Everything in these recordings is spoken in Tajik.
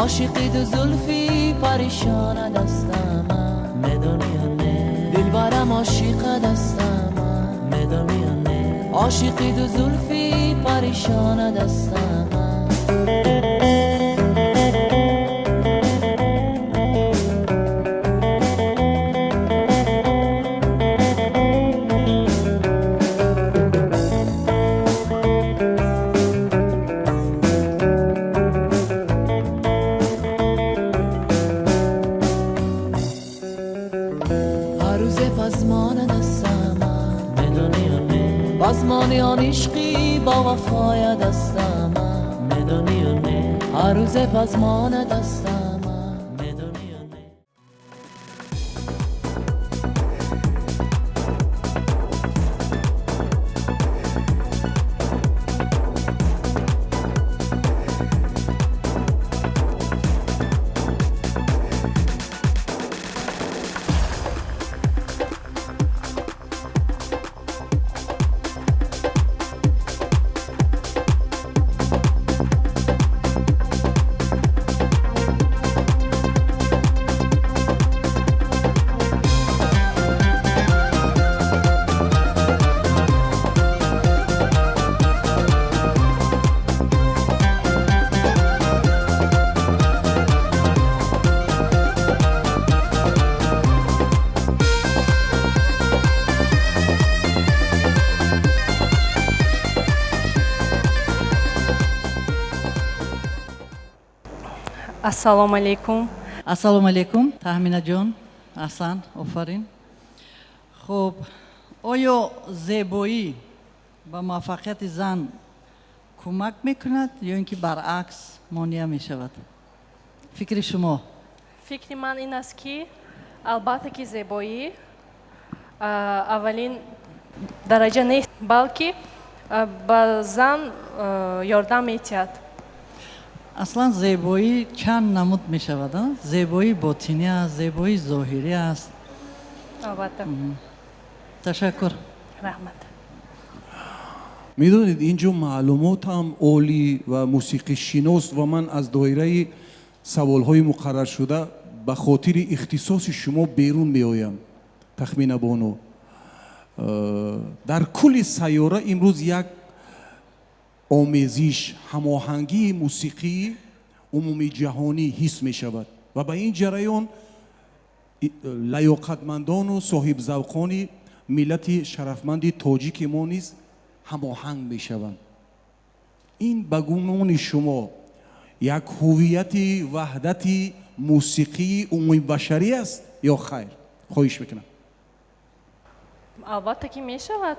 عاشقی دو زلفی پریشان دستم میدونی یا نه دلبرم عاشق دستم میدونی یا نه عاشقی دو زلفی پریشان دستم بازمانی آن عشقی با وفای دستم میدونی یا نه هر روز بازمان دستم میدونی یا نه Ассалому алейкум. Ассалому алейкум, Тахмина ҷон, аҳсан, офарин. Хуб, оё зебоӣ ба муваффақияти зан кӯмак мекунад ё ин ки баръакс монеа мешавад? Фикри шумо? Фикри ман ин аст ки албатта ки зебоӣ аввалин дараҷа нест, балки ба зан ёрдам метиҳад. Аслан зебоӣ чанд намуд мешавад? Зебоӣ ботинӣ аст, зебоӣ зоҳирӣ аст. Албатта. Ташаккур. Раҳмат. میدونید اینجا معلوماتم عالی و موسیقی شناس و من از دایره سوالهای مقرر شده به خاطر اختصاص شما بیرون می آیم. تخمین بانو در کل سیاره امروز یک آمیزش هماهنگی موسیقی عمومی جهانی حس می شود و به این جریان لیاقتمندان و صاحب ذوقان ملت شرفمند تاجیک ما نیز هماهنگ می شوند. این به گمان شما یک هویت وحدت موسیقی عمومی بشری است یا خیر؟ خواهش میکنم. البته که می شود،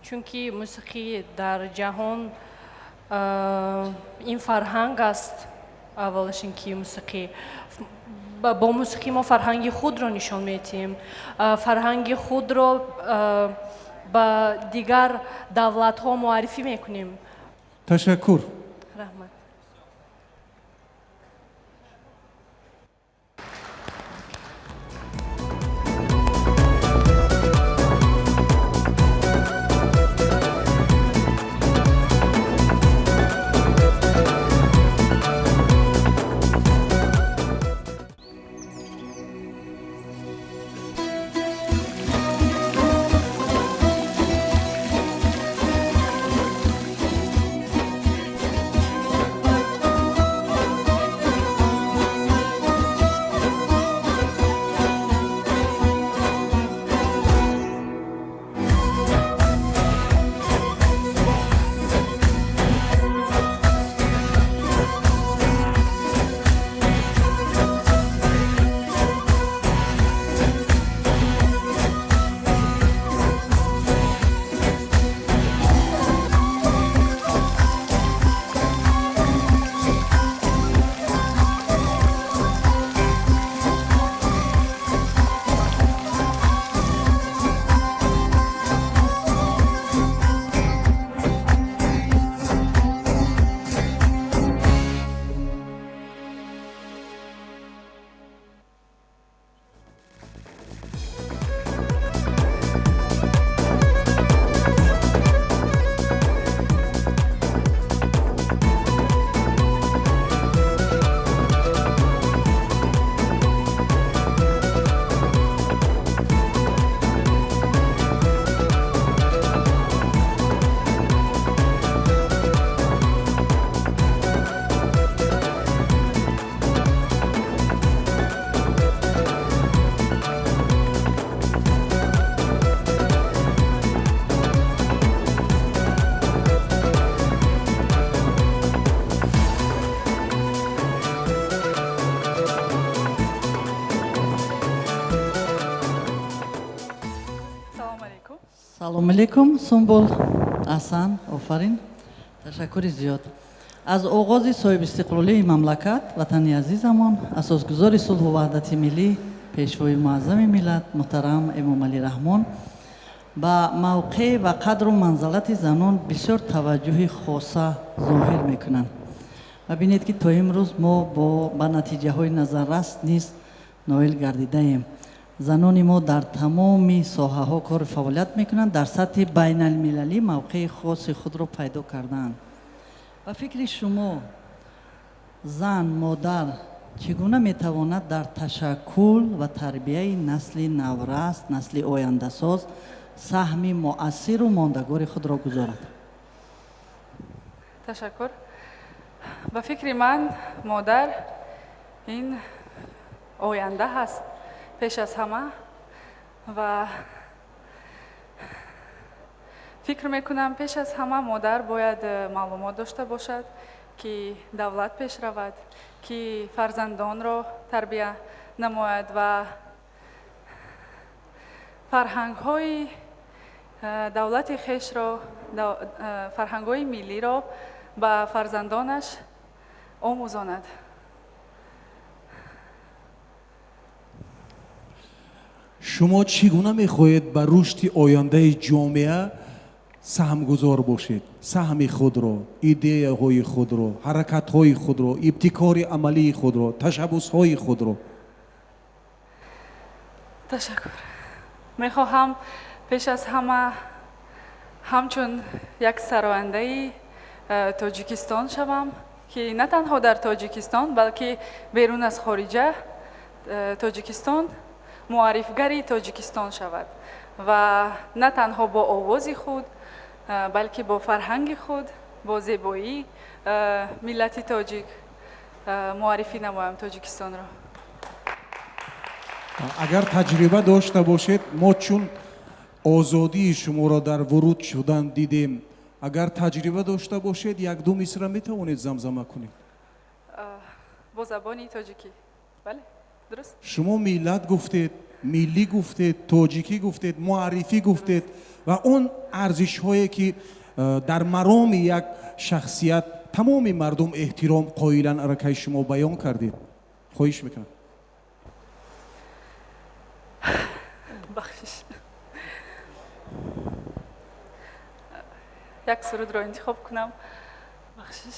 چونکه موسیقی در جهان این فرهنگ است. اولش اینکه موسیقی با موسیقی ما فرهنگ خود را نشان میدیم، فرهنگ خود را با دیگر دولت ها معرفی میکنیم. تشکر. رحمت. салом алейкум. Сумбул Асан, офарин. Ташаккури зиёд. аз оғози соҳибистиқлолии мамлакат ватани азизамон асосгузори сулҳу ваҳдати миллӣ пешвои муаззами миллат муҳтарам эмомалӣ раҳмон ба мавқеъ ва қадру манзалати занон бисёр таваҷҷӯҳи хоса зоҳир мекунанд. ва бинед ки то имрӯз мо ба натиҷаҳои назаррас низ ноил гардидаем. занони мо дар тамоми соҳаҳо кори фаъолият мекунанд, дар сатҳи байналмилалӣ мавқеи хоси худро пайдо кардаанд. ба фикри шумо зан модар чигуна метавонад дар ташаккул ва тарбияи насли наврас, насли ояндасоз саҳми муассиру мондагори худро гузорад? Ташаккур. Ба фикри ман модар ин оянда ҳаст пеш аз ҳама ва фикр мекунам пеш аз ҳама модар бояд маълумот дошта бошад ки давлат пеш равад, ки фарзандонро тарбия намояд ва фарҳангҳои давлати хешро, фарҳангҳои миллиро ба фарзандонаш омӯзонад. шумо чӣ гуна мехоҳед ба рушди ояндаи ҷомеа саҳмгузор бошед? саҳми худро, идеяҳои худро, ҳаракатҳои худро, ибтикори амалии худро, ташаббусҳои худро. Ташаккур. мехоҳам пеш аз ҳама ҳамчун як сарояндаи тоҷикистон шавам ки на танҳо дар тоҷикистон балки берун аз хориҷа тоҷикистон муаррифгари тоҷикистон шавад ва на танҳо бо овози худ балки бо фарҳанги худ, бо зебоии миллати тоҷик муаррифӣ намоям тоҷикистонро. агар таҷриба дошта бошед, мо чун озодии шуморо дар вуруд шудан дидем, агар таҷриба дошта бошед як-ду мисра метавонед замзама кунед бо забони тоҷикӣ. бале, дуруст? шумо миллат гуфтед, миллӣ гуфтед, тоҷикӣ гуфтед, муаррифӣ гуфтед ва он арзишҳое ки дар мароми як шахсият тамоми мардум эҳтиром қоиланд ракаи шумо баён кардед. хоҳиш мекунам. бахшиш. як сурудро интихоб кунам. бахшиш.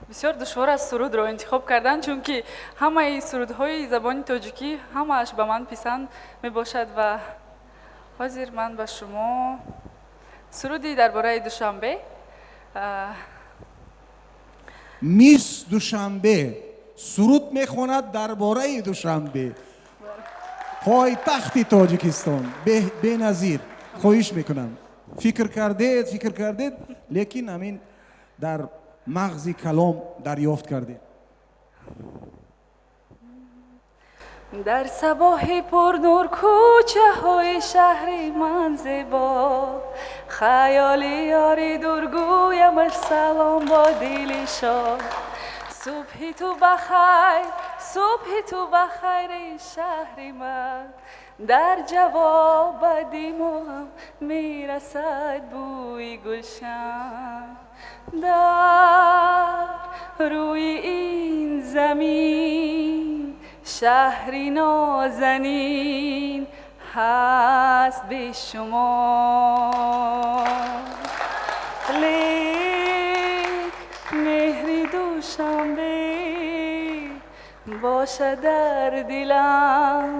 бисёр душвор аст сурудро интихоб кардан, чунки ҳамаи сурудҳои забони тоҷикӣ ҳамааш ба ман писанд мебошад ва ҳозир ман ба шумо суруди дар бораи душанбе. мис душанбе суруд мехонад дар бораи душанбе, пойтахти тоҷикистон, беназир. хоҳиш мекунам. фикр кардед, лекин ҳамин дар мағзи калом дарёфт кардед. дар сабоҳи пурнур кӯчаҳои шаҳри ман зебо, хаёли ёри дургӯямаш салом бо дили шод. субҳи ту бахайр, субҳи ту бахайри шаҳри ман, дар ҷавоб ба димоам мерасад бӯи гулшан. дар рӯи ин замин шаҳри нозанин ҳаст бешумор. лек меҳри душанбе бошад дар дилам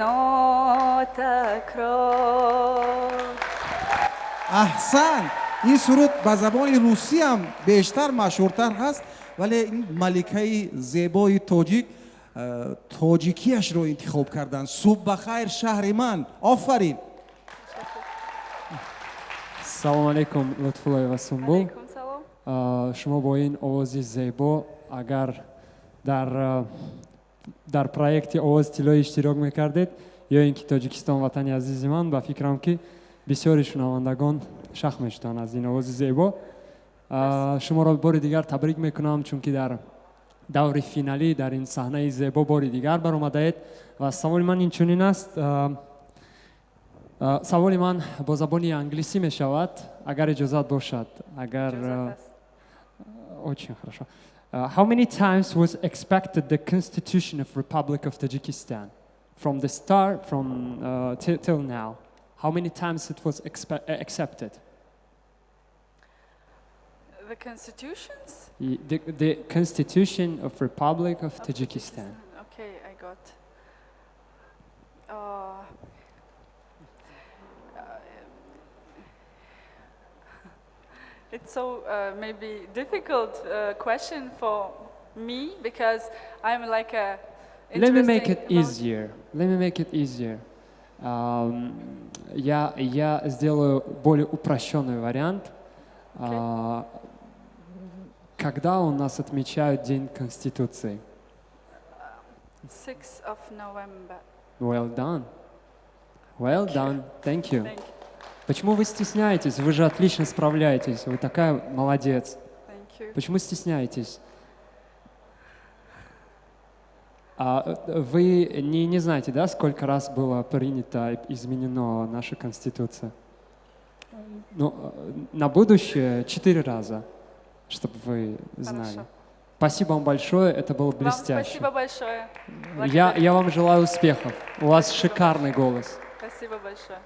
нотакрор. аҳсан. ин суруд ба забони русӣ ҳам бештар машҳуртар ҳаст, вале ин маликаи зебои тоҷик тоҷикиашро интихоб карданд. субҳ бахайр шаҳри ман. офарин. салом алейкум лутфулло ва Сумбул. алейкум салом. шумо бо ин овози зебо агар дар проекти овози тиллоӣ иштирок мекардед ё ин ки тоҷикистон ватани азизи ман, ба фикрам ки бисёри шунавандагон шах мешуданд аз ин овози зебо. шуморо бори дигар табрик мекунам, чунки дар даври финалӣ дар ин саҳнаи зебо бори дигар баромадаед ва саволи ман инчунин аст. Саволи ман бо забони англисӣ мешавад, агар иҷозат бошад. Очень хорошо. How many times was expected the Constitution of Republic of Tajikistan from the start, till now? How many times it was accepted? The constitutions? The Constitution of Republic of Tajikistan. Okay, I got. It's so maybe difficult question for me because I'm like a. Let me make it interesting easier. Я сделаю более упрощенный вариант. Когда у нас отмечают День Конституции? 6th of November. Well done. Well done. Thank you. Thank you. Почему вы стесняетесь? Вы же отлично справляетесь. Вы такая молодец. Thank you. Почему стесняетесь? Вы не знаете, да, сколько раз было принято, изменено наша Конституция? Ну, на будущее 4 раза, чтобы вы знали. Хорошо. Спасибо вам большое, это было Вам блестяще. спасибо большое. Я вам желаю успехов. У вас шикарный голос. Спасибо большое.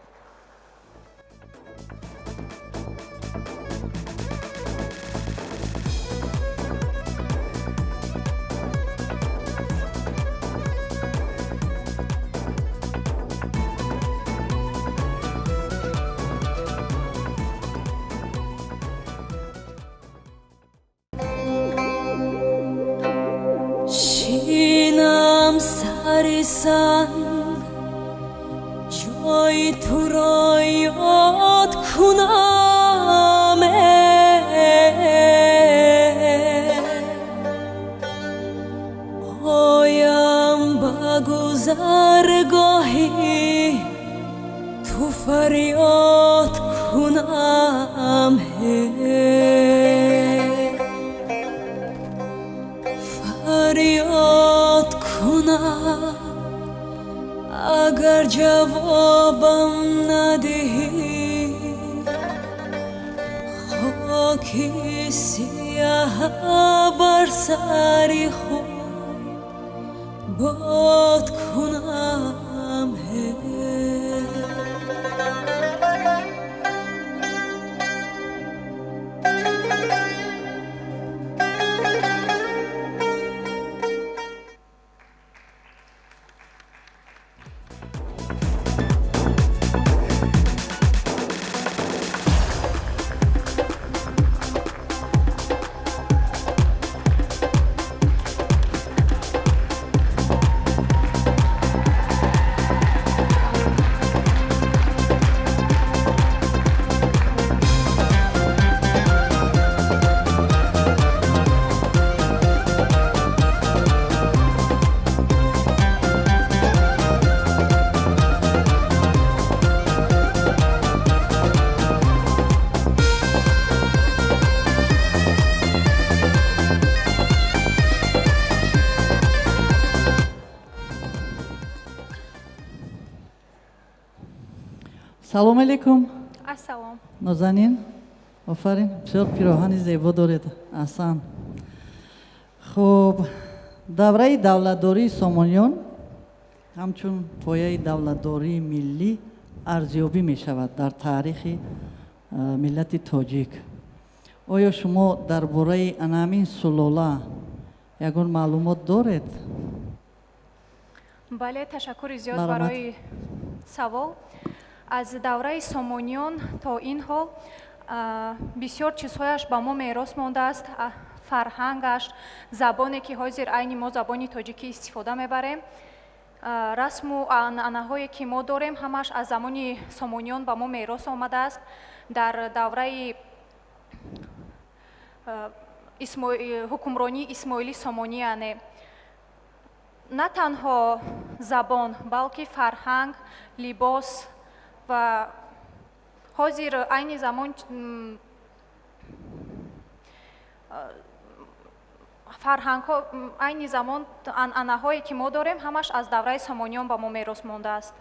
شینم سر سنگ جای تو را یاد کنم پایم به گذرگاهی تو فریاد کنم فریاد کنم اگر جوابم ندهی خاکی سیاه بر سر خود باد کنم салом алейкум. Ассалом. نازنین آفرین بسیار پیراهن زیبا دارید احسن. خب دوره دولتداری سامانیان همچون پایه دولتداری ملی ارزیابی می شود در تاریخ ملت تاجیک. آیا شما درباره همین سلاله یگان معلومات دارید؟ бале ташаккури зиёд Марҳамат. барои савол. аз давраи сомониён то ин ҳол бисёр чизҳояш ба мо мерос мондааст. фарҳангаш, забоне ки ҳозир айни мо забони тоҷикӣ истифода мебарем, расму анъанаҳое ки мо дорем ҳамаш аз замони сомониён ба мо мерос омадааст. дар давраи ҳукмронии исмоилӣ сомонияне на танҳо забон, балки фарҳанг, либос ва ҳозир айни замон фарҳангҳо айни замон анъанаҳое ки мо дорем ҳамаш аз давраи самониён ба мо мерос мондааст.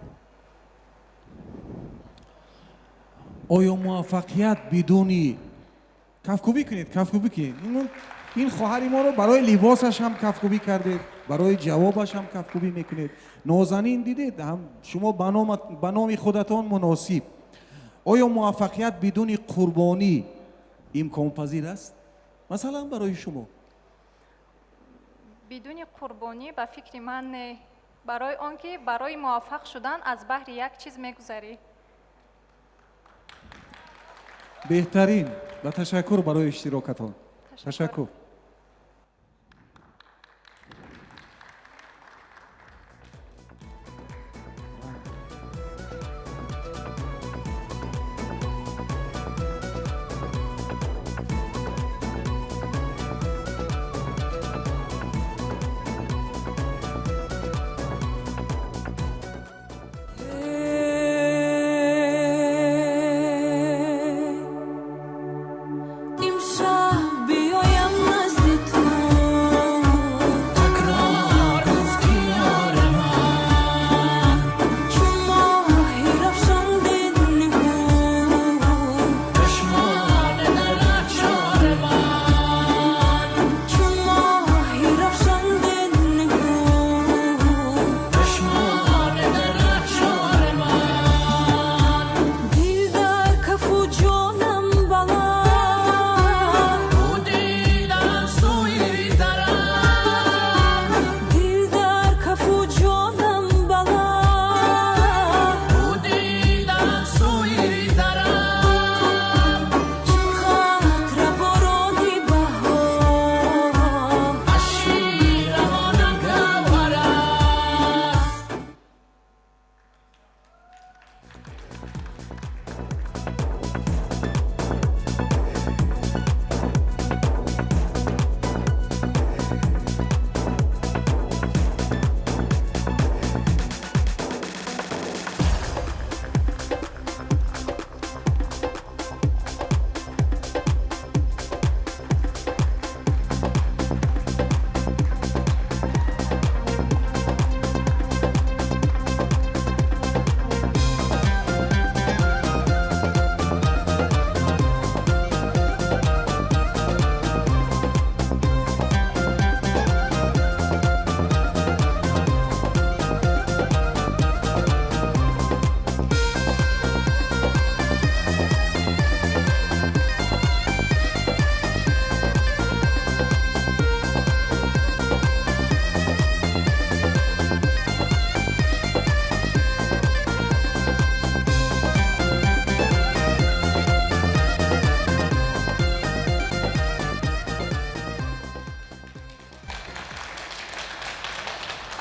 آیا موفقیت بدونی کفکوبی کنید کفکوبی کنید این خواهر ما رو برای لباسش هم کفکوبی کردید برای جوابش هم کفکوبی میکنید نازنین دیدید هم شما به نام خودتان مناسب آیا موفقیت بدون قربانی امکان پذیر است مثلا برای شما بدون قربانی به فکر من برای آنکه برای موفق شدن از بهر یک چیز میگذری. بهترین و تشکر برای اشتراکتان تشکر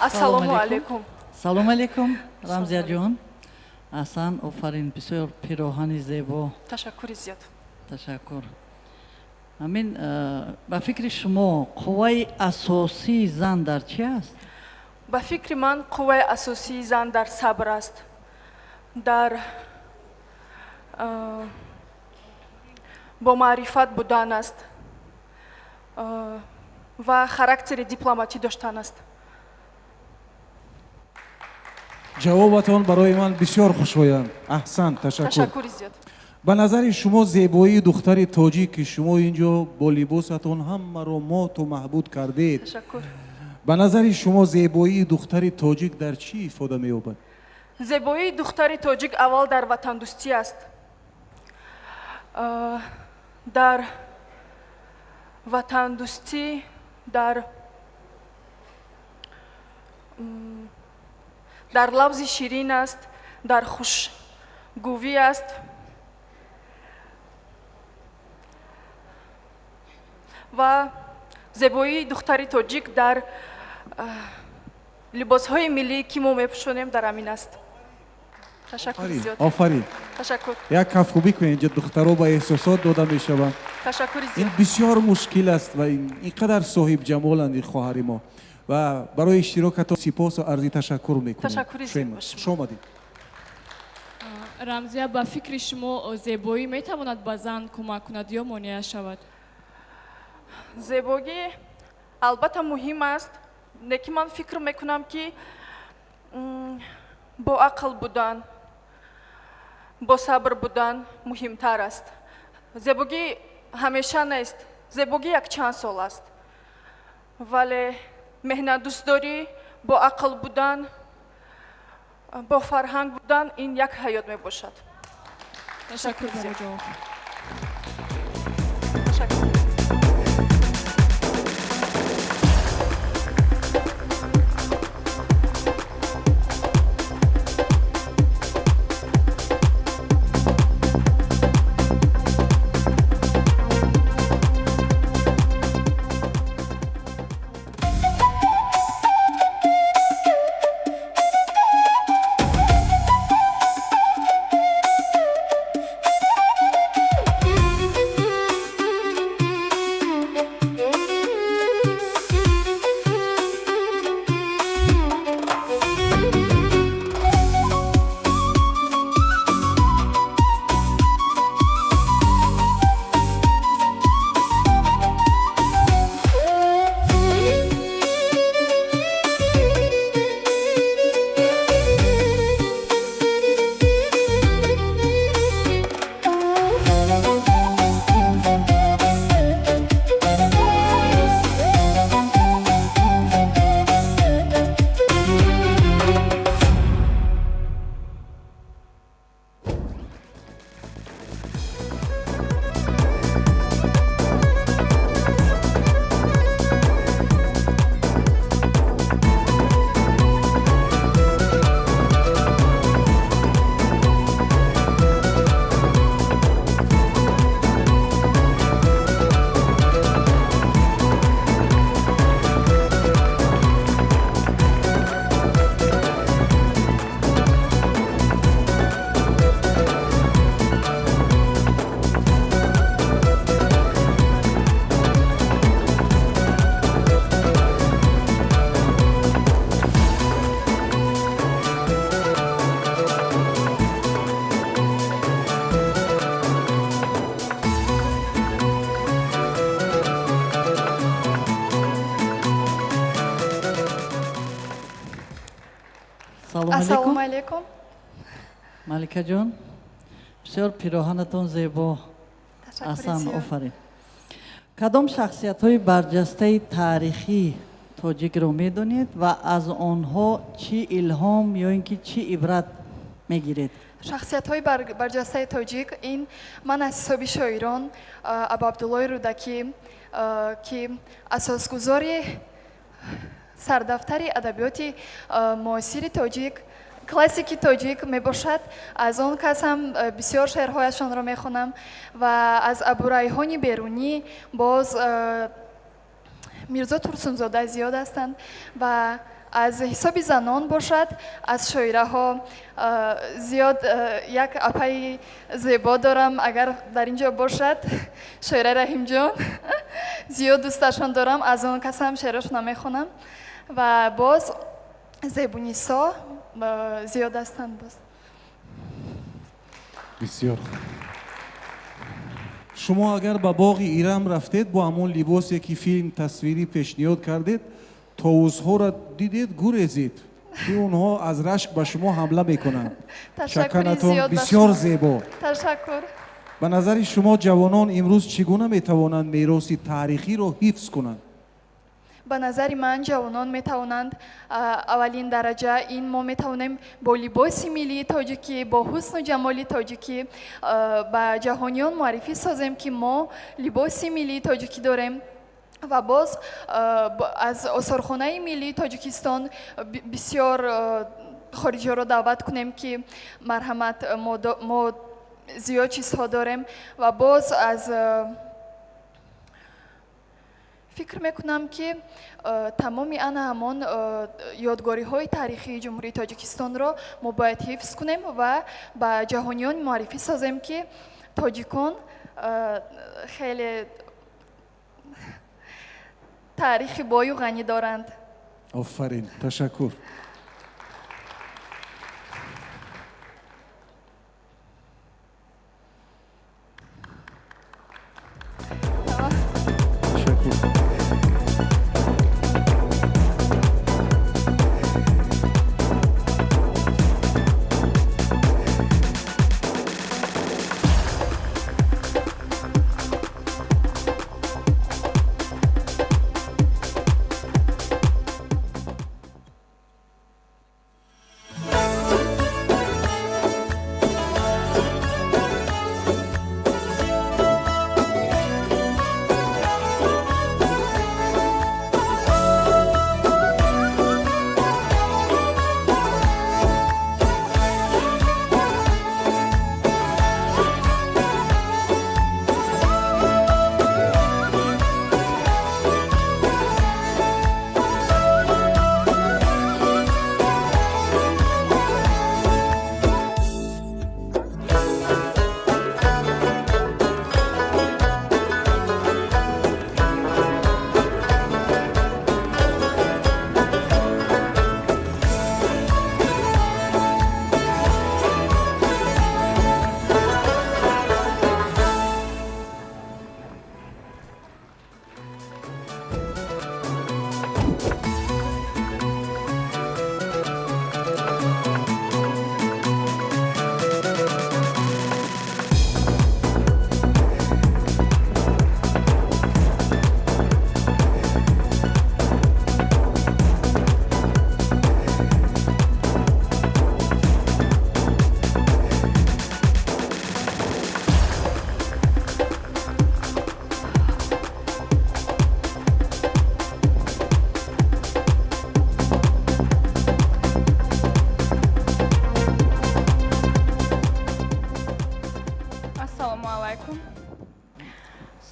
ассалому алейкум. салом алейкум рамзия ҷон асан офарин бисёр пироҳани зебо Ташаккури зиёд. ташаккур амин ба фикри шумо қувваи асосии зан дар чи аст ба фикри ман қувваи асосии зан дар сабр аст дар бо маърифат будан аст ва характери дипломатӣ доштан аст. ҷавобатон барои ман бисёр хушоянд аҳсан ташаккур Ташаккури зиёд. ба назари шумо зебоии духтари тоҷик ки шумо инҷо бо либосатон ҳамаро моту маҳбуд кардед Ташаккур. ба назари шумо зебоии духтари тоҷик дар чӣ ифода меёбад зебоии духтари тоҷик аввал дар ватандӯстӣ аст. дар ватандӯстӣ дар лавзи ширин аст дар хушгӯвӣ аст ва зебоии духтари тоҷик дар либосҳои миллӣ ки мо мепӯшонем дар ҳамин аст. Ташаккури зиёд. офарин Ташаккур. як кафкубӣ кунед инҷо духтаро ба эҳсосот дода мешаванд Ташаккури ин зиёд. бисёр мушкил аст ва инқадар соҳибҷамоланд ин хоҳари мо ва барои иштирокатон сипосу арзи ташаккур мекунем. Ташаккури зиёд ба шумо. хуш омадед. рамзия ба фикри шумо зебоӣ метавонад ба зан кӯмак кунад ё монеа шавад зебогӣ албатта муҳим аст, неки ман фикр мекунам ки боақл будан, босабр будан муҳимтар аст. Зебогӣ ҳамеша нест, зебогӣ якчанд сол аст, вале меҳнатдӯстдорӣ, боақл будан, бо фарҳанг будан ин як ҳаёт мебошад. تشکر برای جواب. Ассалому алейкум. Малика ҷон, бисёр пироҳанатон зебо. Асан, офарин. Кадом шахсиятҳои барҷастаи таърихии тоҷикро медонед ва аз онҳо чӣ илҳом ё ин ки чӣ ибрат мегиред? шахсиятҳои барҷастаи тоҷик ин ман аз ҳисоби шоирон абуабдуллои рӯдакӣ ки асосгузори сардафтари адабиёти муосири тоҷик, классики тоҷик мебошад. Аз он касам бисёр шеърҳояшонро мехонам ва аз абурайҳони берунӣ боз мирзо турсунзода зиёд ҳастанд ва аз ҳисоби занон бошад, аз шоираҳо зиёд як апаи зебо дорам, агар дар ин ҷо бошад, шоира раҳимҷон, зиёд дӯсташон дорам, аз он касам шеърашона мехонам ва боз зебунисо зиёд ҳастанд. Боз бисёр хуб. шумо агар ба боғи ирам рафтед, бо ҳамон либосе ки филм тасвирӣ пешниҳод кардед, товузҳоро дидед, гурезед ки онҳо аз рашк ба шумо ҳамла мекунанд. чаканатон бисёр зебо. ташаккур. ба назари шумо ҷавонон имрӯз чӣ гуна метавонанд мероси таърихиро ҳифз кунанд? ба назари ман ҷавонон метавонанд аввалин дараҷа ин мо метавонем бо либоси миллии тоҷикӣ, бо ҳусну ҷамоли тоҷикӣ ба ҷаҳониён муаррифӣ созем ки мо либоси миллии тоҷикӣ дорем ва боз аз осорхонаи миллии Тоҷикистон бисёр хориҷиёро даъват кунем ки марҳамат, мо зиёд чизҳо дорем ва боз аз фикр мекунам ки тамоми ана ҳамон ёдгориҳои таърихии ҷумҳурии Тоҷикистонро мо бояд ҳифз кунем ва ба ҷаҳониён муаррифӣ созем ки тоҷикон хеле таърихи бою ғанӣ доранд. офарин, ташаккур.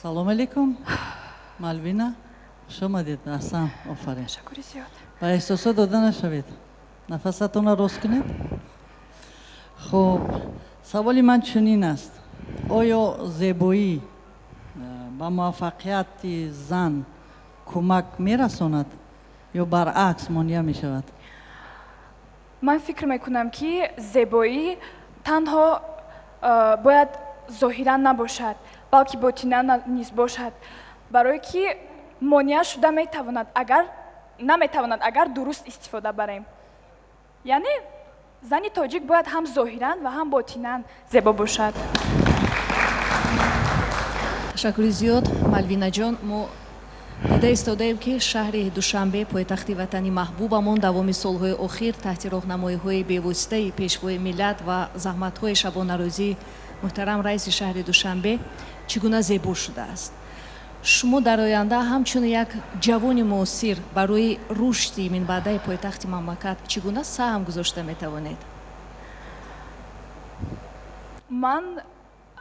Салом алейкум. Мальвина, خوش آمدید. احسان، آفرین. تشکر زیاد. با احساسات داده نشوید. نفستون را راست کنید. خب سوالی من چنین است: آیا زیبایی با موفقیت زن کمک میرساند یا برعکس مانع می شود؟ من فکر میکنم که زیبایی تنها باید ظاهرا نباشد بلکه باطنا نیز باشد، برای که مانع شده میتواند اگر درست استفاده بریم. یعنی زنی تاجیک باید هم ظاهرا و هم باطنا زیبا باشد. تشکر زیاد مالوینا جان. ما دیده ایستادیم که شهر دوشنبه پایتخت وطنی محبوبمان دوامی سالهای اخیر تحت راهنمایی‌های بی‌واسطه پیشوای ملت و زحمت‌های شبانه‌روزی محترم رئیس شهر دوشنبه چگونه زیبا شده است. شما در آینده همچون یک جوان معاصر برای رشد منبعد پایتخت مملکت چگونه سهم گذاشته می‌توانید؟ من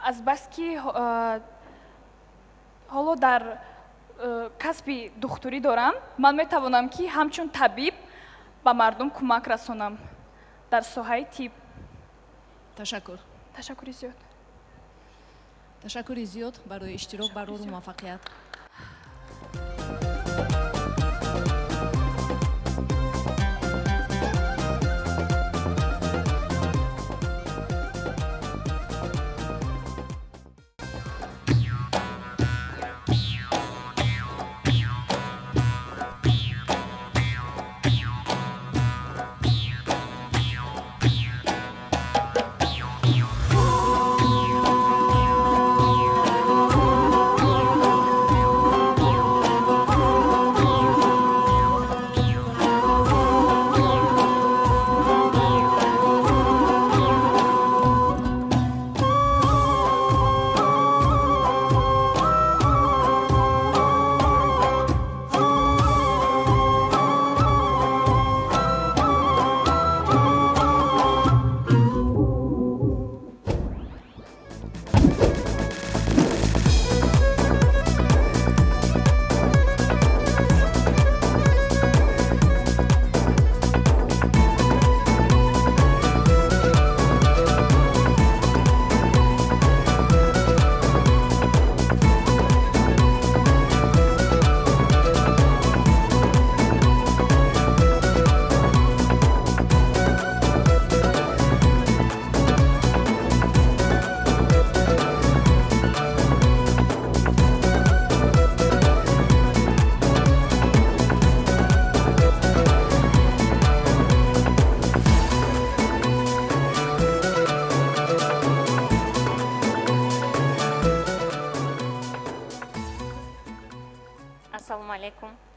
از بس که حالا در کسب دکتری دارم، من میتوانم که همچون طبیب به مردم کمک رسانم در ساحه طب. تشکر زیاد. تشکر زیاد برای اشتراک بر راه موفقیت.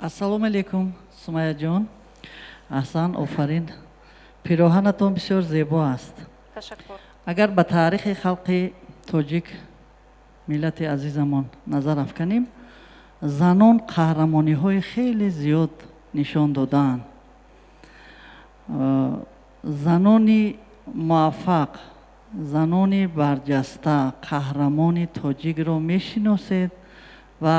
ассалому алейкум сумайя ҷон. аҳсан, офарин. пироҳанатон бисёр зебо аст. агар ба таърихи халқи тоҷик миллати азизамон назар афканем, занон қаҳрамониҳои хеле зиёд нишон додаанд. занони муваффақ, занони барҷаста, қаҳрамони тоҷикро мешиносед ва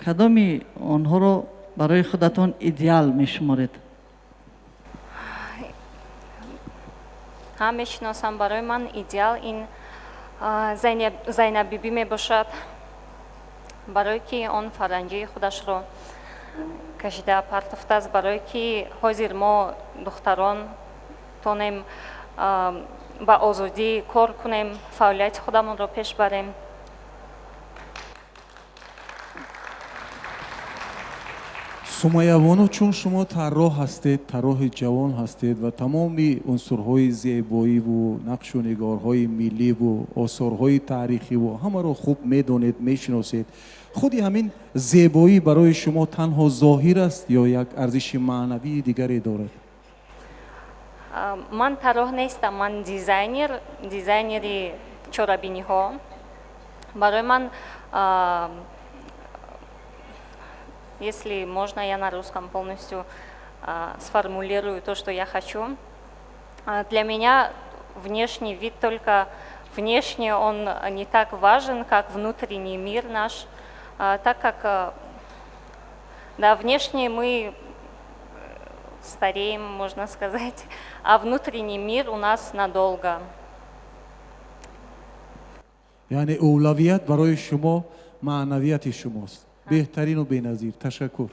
кадоми онҳоро барои худатон идеал мешуморед? ҳам мешиносам. барои ман идеал ин Зайнаб биби мебошад, барое ки он фаранҷии худашро кашида партофтааст, барое ки ҳозир мо духтарон тонем ба озодӣ кор кунем, фаъолияти худамонро пеш барем. сумайявону, чун шумо тарроҳ ҳастед, тарроҳи ҷавон ҳастед ва тамоми унсурҳои зебоиву нақшунигорҳои милливу осорҳои таърихиву ҳамаро хуб медонед, мешиносед, худи ҳамин зебоӣ барои шумо танҳо зоҳир аст ё як арзиши маънавии дигаре дорад? Ман тарроҳ нестам, ман дизайнери чорабиниҳо. Барои ман, если можно, я на русском полностью сформулирую то, что я хочу. Для меня внешний вид только внешне он не так важен, как внутренний мир наш, так как да, внешне мы стареем, можно сказать, а внутренний мир у нас надолго. یعنی اولویت برای شما معنویت شماست. بهترین و بی‌نظیر. تشکر.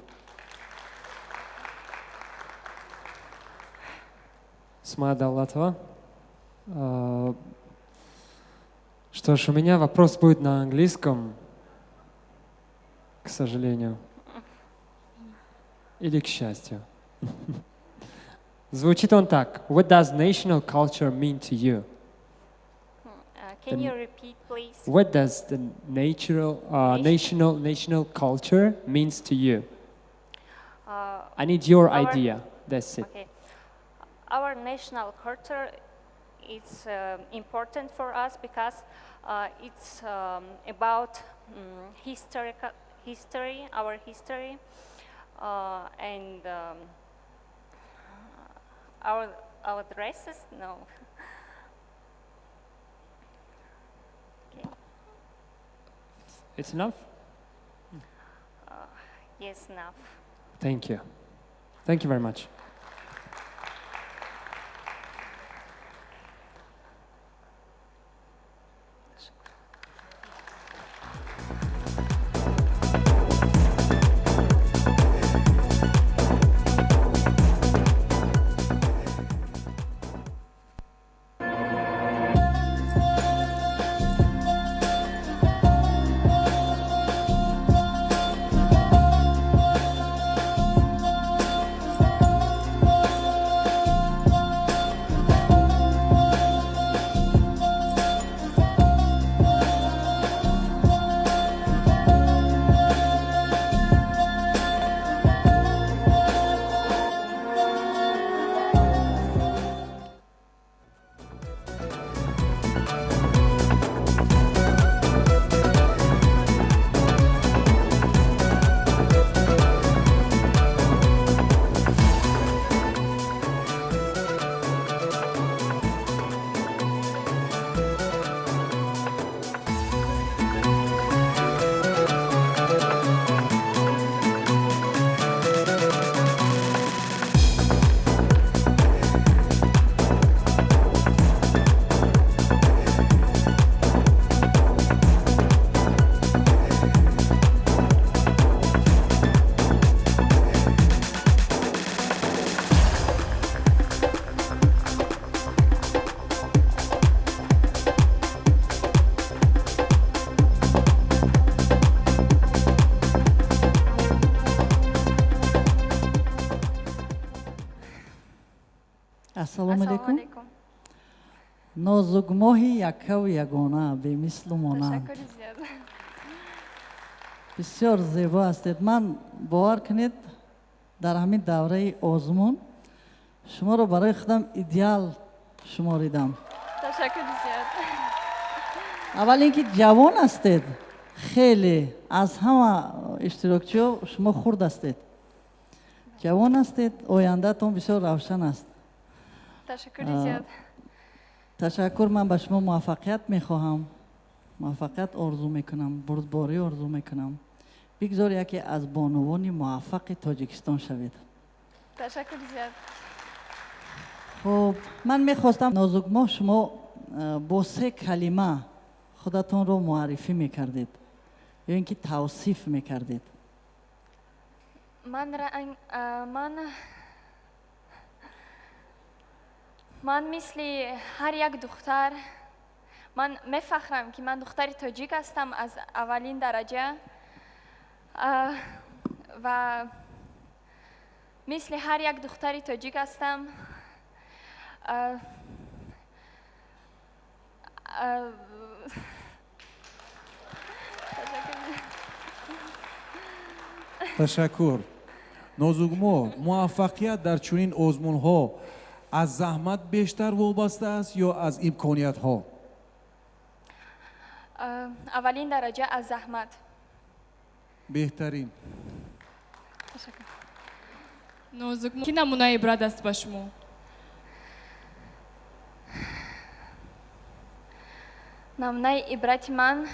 Смая Даллатова. Что ж, у меня вопрос будет на английском, к сожалению. Или к счастью. Звучит он так. What does national culture mean to you? Can you repeat, please? What does the national culture means to you? I need your idea. That's it. Okay. Our national culture is important for us because it's about history, our history, and our dresses. No. It's enough? Yes, enough. Thank you. Thank you very much. ассалому алайкум. нозук моҳи якав ягона бемислу монанд. бисёр зебо ҳастед. ман бовар кунед дар ҳамин давраи озмун шуморо барои худам идеал шуморидам. аввал ин ки ҷавон ҳастед, хеле аз ҳама иштирокчиҳо шумо хурд ҳастед. ҷавон ҳастед, ояндаатон бисёр равшан аст. ташаккур. ман ба шумо муваффақият мехоҳам. муваффақият орзу мекунам, бурдборӣ орзу мекунам. бигзор яке аз бонувони муваффақи тоҷикистон шавед. хуб, ман мехостам нозукмоҳ шумо бо се калима худатонро муаррифӣ мекардед ё ин ки тавсиф мекардед. ман мисли ҳар як духтар, ман мефахрам ки ман духтари тоҷик ҳастам аз аввалин дараҷа ва мисли ҳар як духтари тоҷик ҳастам. ташаккур. нозугмо, муваффақият дар чунин озмунҳо аз заҳмат бештар вобаста аст ё аз имкониятҳо? аввалин дараҷа аз заҳмат. беҳтарин. нозугмо ки намунаи ибрат аст ба шумо? намунаи ибрати ман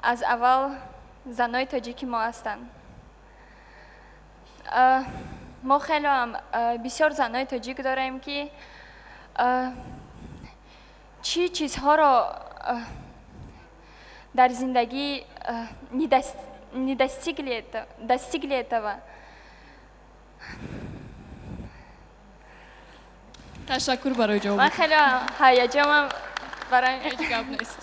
аз аввал занои тоҷики мо ҳастанд. мо хелеам бисёр занои тоҷик дорем, ки чӣ чизҳоро дар зиндагӣ достигли этого. ташаккур барои ҷавоб. ман хеле ҳаяҷонам барои ҳеҷ гап нест.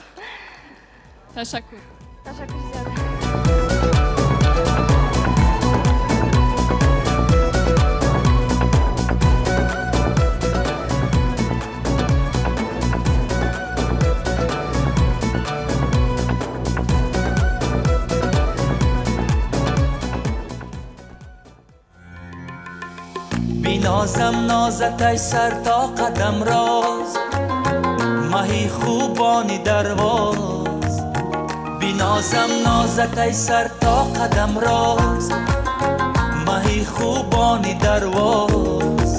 ташаккур. ташаккур зиёда. بینازم نازت ای سر تا قدم راز، ماهی خوبانی درواز. بینازم نازت ای سر تا قدم راز، ماهی خوبانی درواز.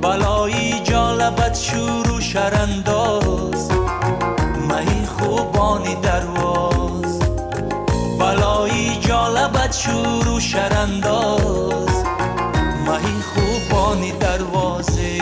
بلایی جالبت شور و شرانداز، ماهی خوبانی درواز. بلایی جالبت شور و شرانداز، ماهی خوبانی دروازه.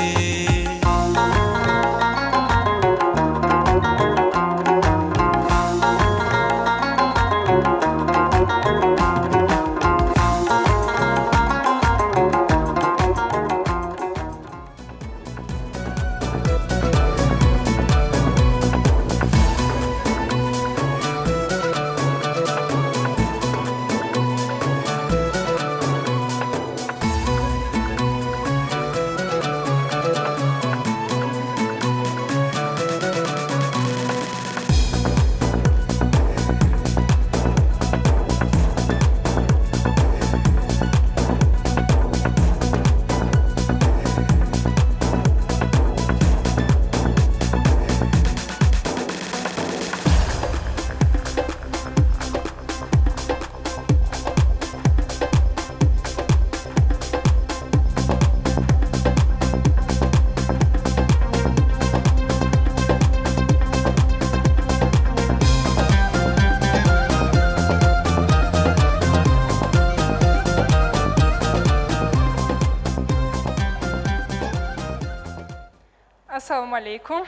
ассалому алейкум.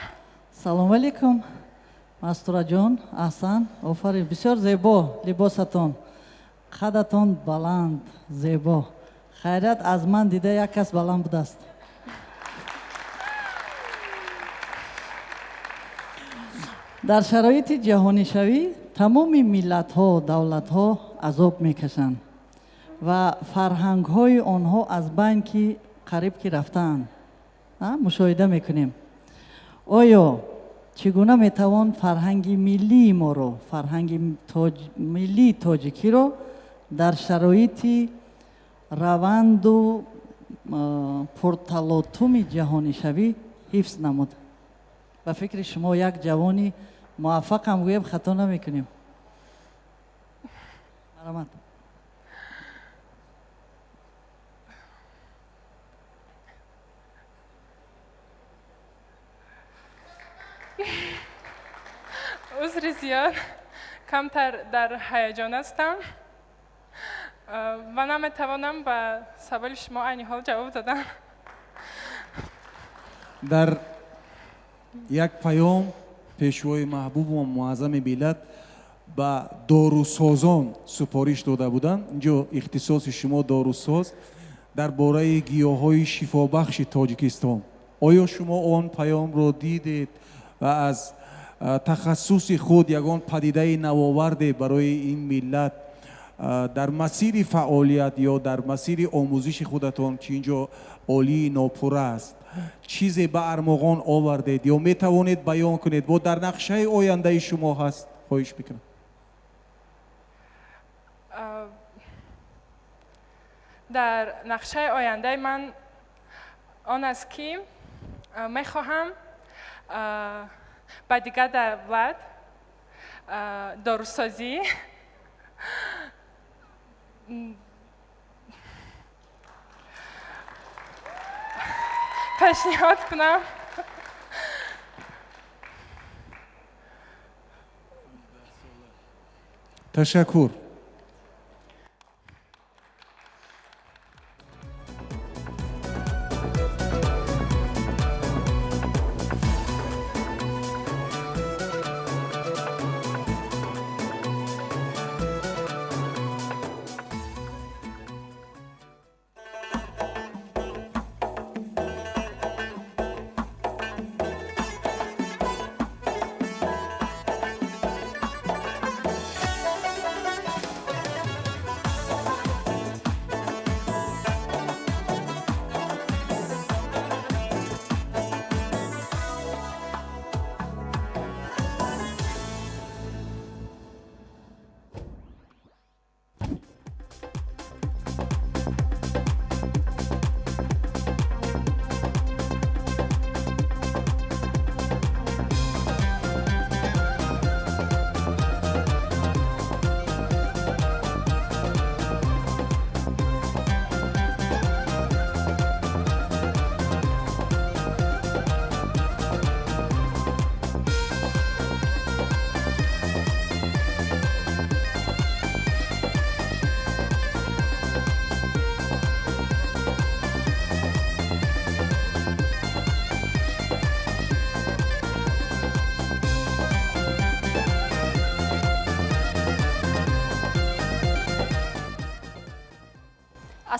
салому алейкум. Мастураҷон, аҳсан, офарин. Бисёр зебо либосатон, қадатон баланд, зебо. Хайрат, аз ман дида як кас баланд будааст. дар шароити ҷаҳонишавӣ тамоми миллатҳо, давлатҳо азоб мекашанд ва фарҳангҳои онҳо аз байн ки қариб ки рафтаанд. мушоҳида мекунем. оё чӣ гуна метавон фарҳанги миллии моро, фарҳанги миллии тоҷикиро дар шароити раванду пурталотуми ҷаҳонишавӣ ҳифз намуд? ба фикри шумо як ҷавони муваффақам гӯям хато намекунем. марамат. عذر زیاد کمتر در هیجان هستم و نمیتوانم به سوال شما عین حال جواب دادم. در یک پیام پیشوای محبوب و معظم ملت به داروسازان سپارش داده بودند. اینجا اختصاص شما داروساز در باره گیاهای شفابخش تاجیکستان. آیا شما آن پیام را دیدید و از تخصص خود یگان پدیده نوآورده برای این ملت در مسیر فعالیت یا در مسیر آموزش خودتان که اینجا عالی ناپوره است چیزی به ارمغان آوردید یا می توانید بیان کنید و در نقشه آینده شما هست؟ خواهش میکنم. در نقشه آینده من آن است که میخواهم با دیگر دولت داروسازی پیشنهاد کنم ташаккур.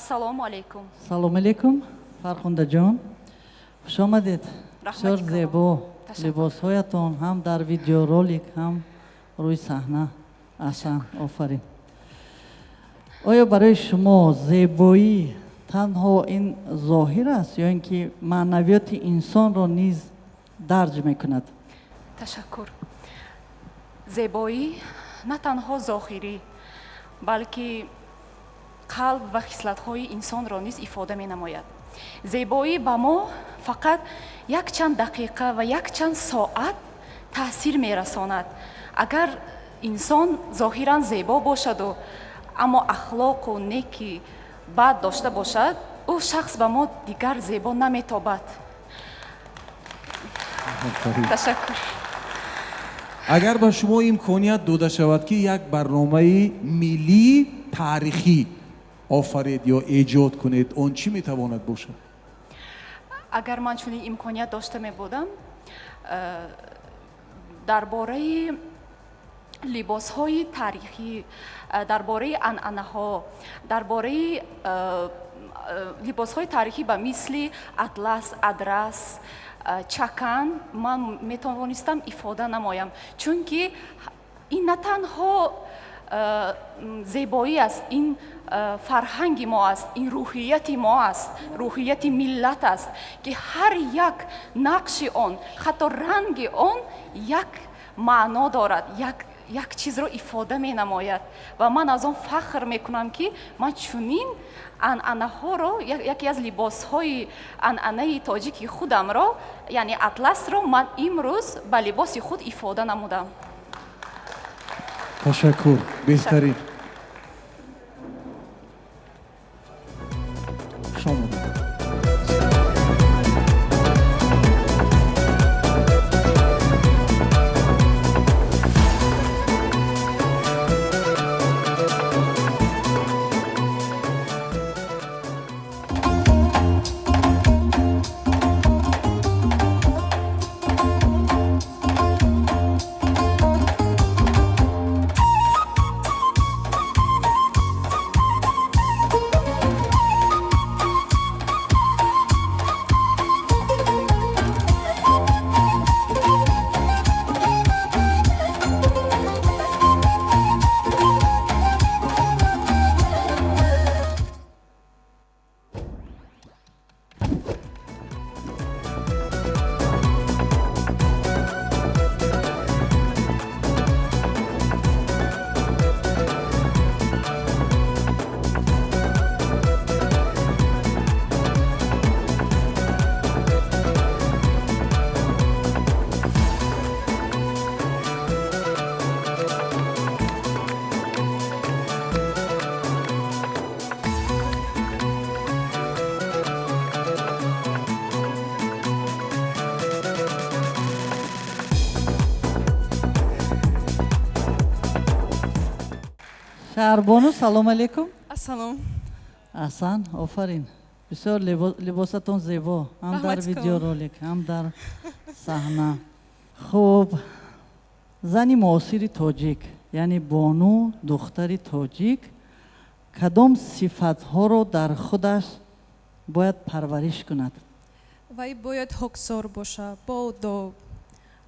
ассалому алайкум. салом алейкум. Фархунда ҷон, хуш омадед. бисёр зебо либосҳоятон ҳам дар видеоролик, ҳам рӯи саҳна. асан, офарин. оё барои шумо зебоӣ танҳо ин зоҳир аст ё ин ки маънавиёти инсонро низ дарҷ мекунад? Ташаккур. Зебоӣ на танҳо зохирӣ, балки қалб ва хислатҳои инсонро низ ифода менамояд. Зебоӣ ба мо фақат якчанд дақиқа ва якчанд соат таъсир мерасонад. Агар инсон зоҳиран зебо бошаду аммо ахлоқу неки бад дошта бошад, ӯ шахс ба мо дигар зебо наметобад. Ташаккур. агар ба шумо имконият дода шавад ки як барномаи миллӣ таърихӣ офаред ё эҷод кунед, он чӣ метавонад бошад? Агар ман чунин имконият дошта мебудам, дар бораи либосҳои таърихӣ, дар бораи анъанаҳо, дар бораи либосҳои таърихӣ ба мисли атлас, адрас, чакан ман метавонистам ифода намоям, чунки ин на танҳо зебоӣ аст, ин фарҳанги мо аст, ин рӯҳияти мо аст, рӯҳияти миллат аст, ки ҳар як нақши он, ҳатто ранги он як маъно дорад, як чизро ифода менамояд. Ва ман аз он фахр мекунам ки ман чунин анъанаҳоро, яке аз либосҳои анъанаи тоҷики худамро, яъне атласро ман имрӯз ба либоси худ ифода намудам. ташаккур. беҳтарин. шумо шаҳрбону салом алейкум. Ассалом. Асан, офарин. Бисёр либосатон зебо. Ҳам дар видеоролик, ҳам дар саҳна. Хуб, зани муосири тоҷик, яъне Бону, духтари тоҷик, кадом сифатҳоро дар худаш бояд парвариш кунад? Вай бояд ҳоксор боша, бо одоб,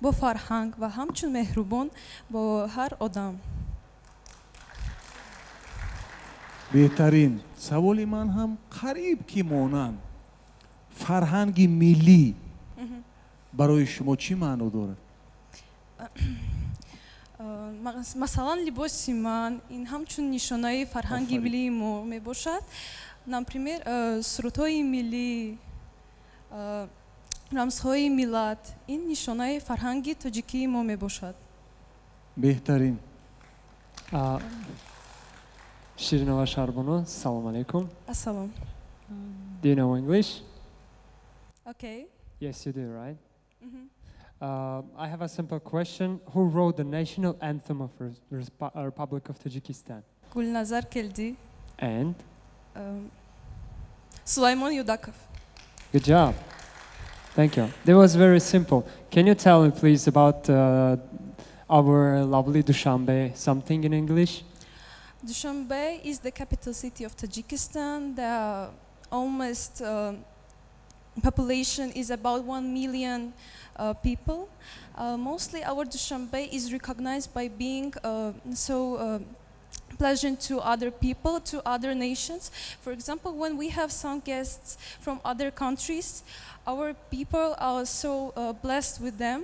бо фарҳанг ва ҳамчун меҳрубон бо ҳар одам. беҳтарин. саволи ман ҳам қариб ки монанд. фарҳанги миллӣ барои шумо чӣ маъно дорад? Масалан либоси ман ин ҳамчун нишонаи фарҳанги миллии мо мебошад. Например, сурудҳои миллӣ, рамзҳои миллат, ин нишонаи фарҳанги тоҷикии мо мебошад. беҳтарин. Ширинова Шарбону, salam alaikum. Assalam. Do you know English? Okay. Yes, you do, right? I have a simple question. Who wrote the national anthem of Republic of Tajikistan? Gulnazar Keldi. And? Sulaymon Yudakov. Good job. Thank you. That was very simple. Can you tell me, please, about our lovely Dushanbe, something in English? Dushanbe is the capital city of Tajikistan. The almost population is about 1 million people. Mostly our Dushanbe is recognized by being so pleasant to other people, to other nations. For example, when we have some guests from other countries, our people are so blessed with them,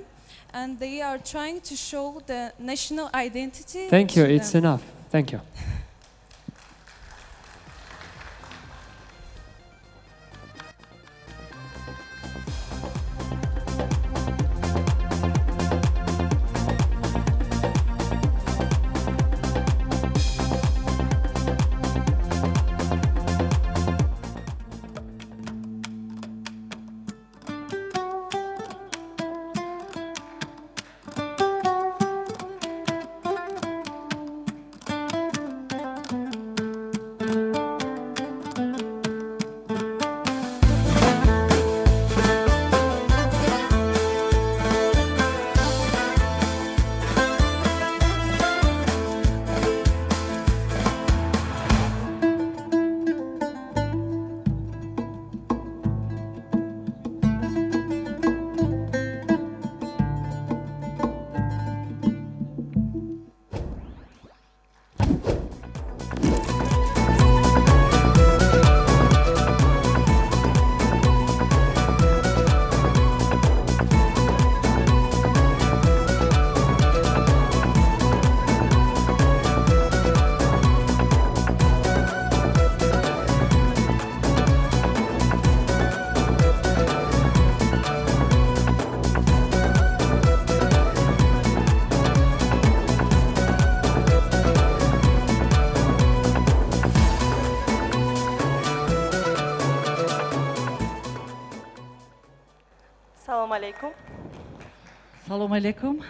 and they are trying to show the national identity. Thank you. It's enough. Thank you. Салом алейкум. Салом алейкум.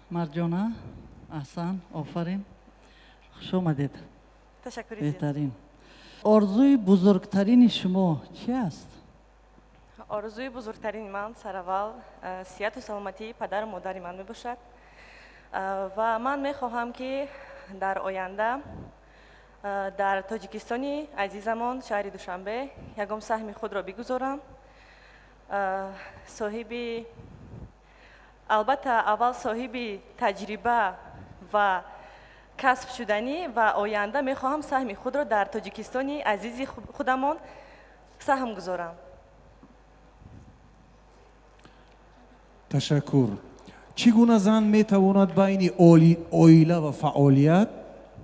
Марҷона, Асан, офарин. Хуш омадед. Ташаккури. беҳтарин. орзуи бузургтарини шумо чи аст? орзуи бузургтарини ман сараввал сиҳату саломатии падару модари ман мебошад. Ва ман мехоҳам ки дар оянда дар тоҷикистони азизамон шаҳри Душанбе ягон саҳми худро бигузорам. соҳиби албатта аввал соҳиби таҷриба ва касб шуданӣ ва оянда мехоҳам саҳми худро дар тоҷикистони азизи худамон саҳм гузорам. ташаккур. чӣ гуна зан метавонад байни оила ва фаъолият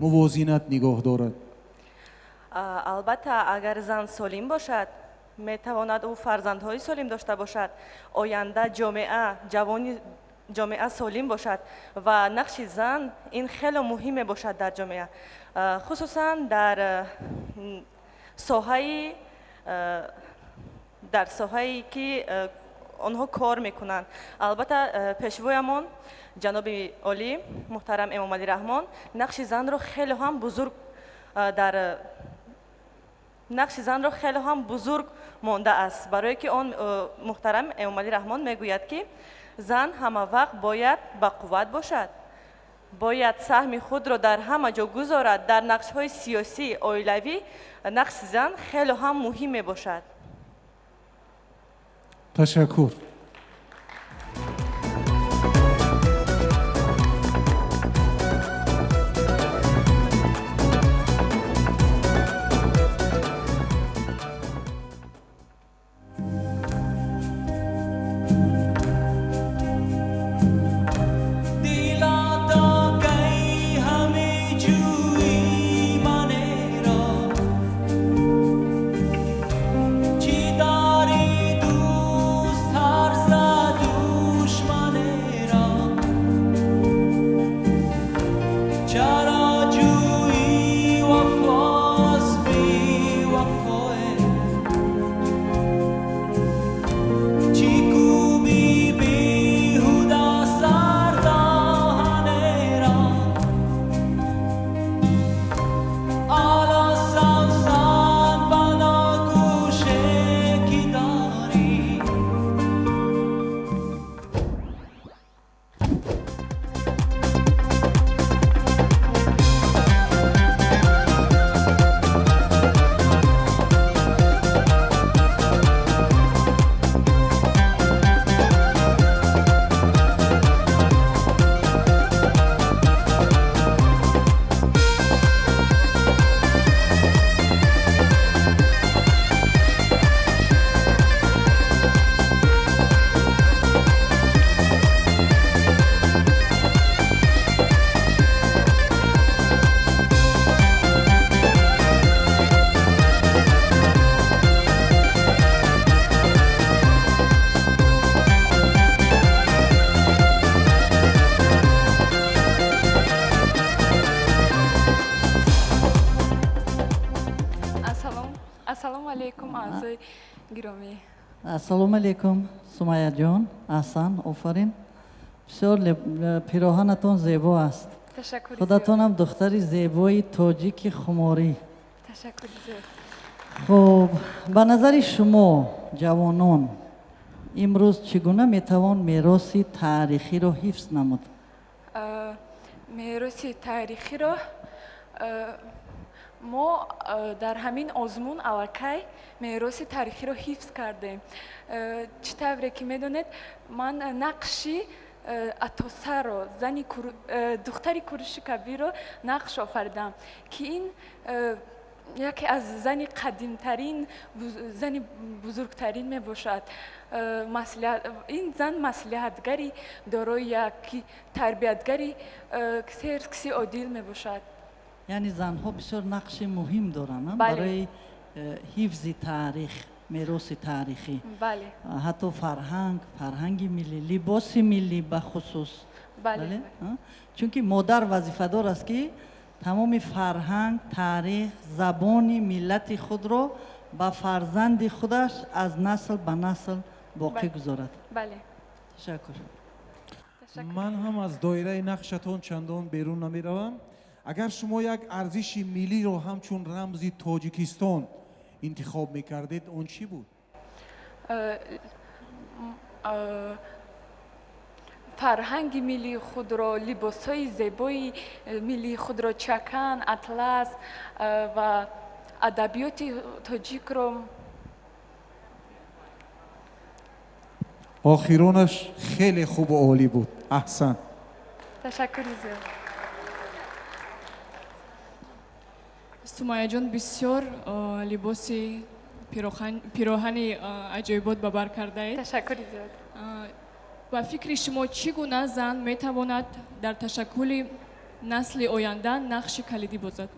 мувозинат нигоҳ дорад? албатта агар зан солим бошад метавонад ӯ фарзандҳои солим дошта бошад, оянда ҷомеа солим бошад ва нақши зан ин хеле муҳим мебошад дар ҷомеа, хусусан дар соҳае ки онҳо кор мекунанд. албатта пешвоямон ҷаноби олӣ муҳтарам Эмомалӣ Раҳмон нақши занро хеле ҳам бузург در نقش زن را خیلی هم بزرگ مانده است، برای که آن محترم امام علی رحمان میگوید که زن همه وقت باید با قوت باشد، باید سهم خود را در همه جا گذارد. در نقش های سیاسی عائلوی نقش زن خیلی هم مهم می باشد. تشکر. ассалому алейкум Сумайя ҷон, аҳсан, офарин. Бисёр пироҳанатон зебо аст. Худатонам духтари зебои тоҷики хуморӣ. хуб, ба назари шумо ҷавонон имрӯз чӣ гуна метавон мероси таърихиро ҳифз намуд? мероси таърихиро мо дар ҳамин озмун аллакай мероси таърихиро ҳифз кардем. чӣ тавре ки медонед, ман нақши атосаро, духтари Куруши Кабирро нақш офаридам ки ин яке аз зани қадимтарин, зани бузургтарин мебошад. ин зан маслиҳатгари дорои як тарбиятгари киси одил мебошад. яъне занҳо бисёр нақши муҳим доранд барои ҳифзи таърих, мероси таърихӣ. ҳатто фарҳанги миллӣ, либоси миллӣ бахусус. чунки модар вазифадор аст ки тамоми фарҳанг, таърих, забони миллати худро ба фарзанди худаш аз насл ба насл боқӣ гузорад. ташаккур. ман ҳам аз доираи нақшатон чандон берун намеравам. агар шумо як арзиши миллиро ҳамчун рамзи тоҷикистон интихоб мекардед, он чӣ буд? фарҳанги миллии худро, либосҳои зебои миллии худро, чакан, атлас ва адабиёти тоҷикро. охиронаш хеле хубу олӣ буд. аҳсан. ташаккури зиёд. Сумайяҷон бисёр либоси пироҳани аҷоибот ба бар кардаед. Ташаккури зиёд. ба фикри шумо чӣ гуна зан метавонад дар ташаккули насли оянда нақши калидӣ бозад?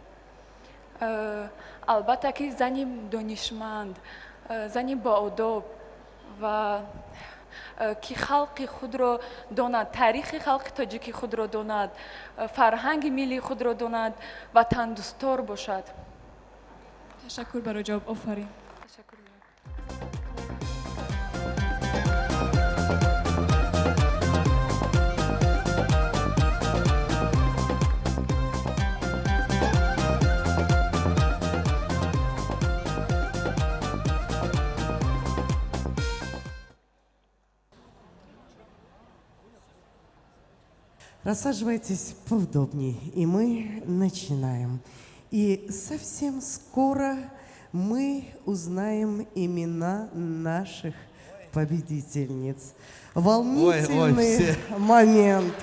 албатта ки зани донишманд, зани боодоб ва ки халқи худро донад, таърихи халқи тоҷики худро донад, фарҳанги миллии худро донад, ватандӯстдор бошад. ташаккур барои ҷавоб. офарин. Рассаживайтесь поудобнее, и мы начинаем. И совсем скоро мы узнаем имена наших победительниц. Волнительный момент.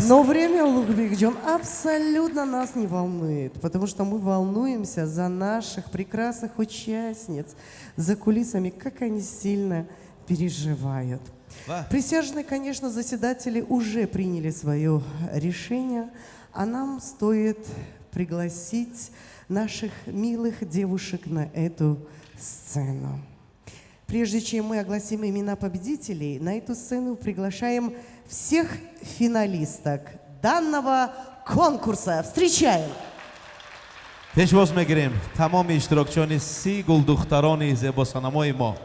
Но время, Улугбекджон, абсолютно нас не волнует, потому что мы волнуемся за наших прекрасных участниц, за кулисами, как они сильно переживают. Присяжные, конечно, заседатели уже приняли свое решение, а нам стоит пригласить наших милых девушек на эту сцену. Прежде чем мы огласим имена победителей, на эту сцену приглашаем всех финалисток данного конкурса. Встречаем! Пешвоз мегирем тамоми иштирокчони си гулдухтарони зебосанамои мо.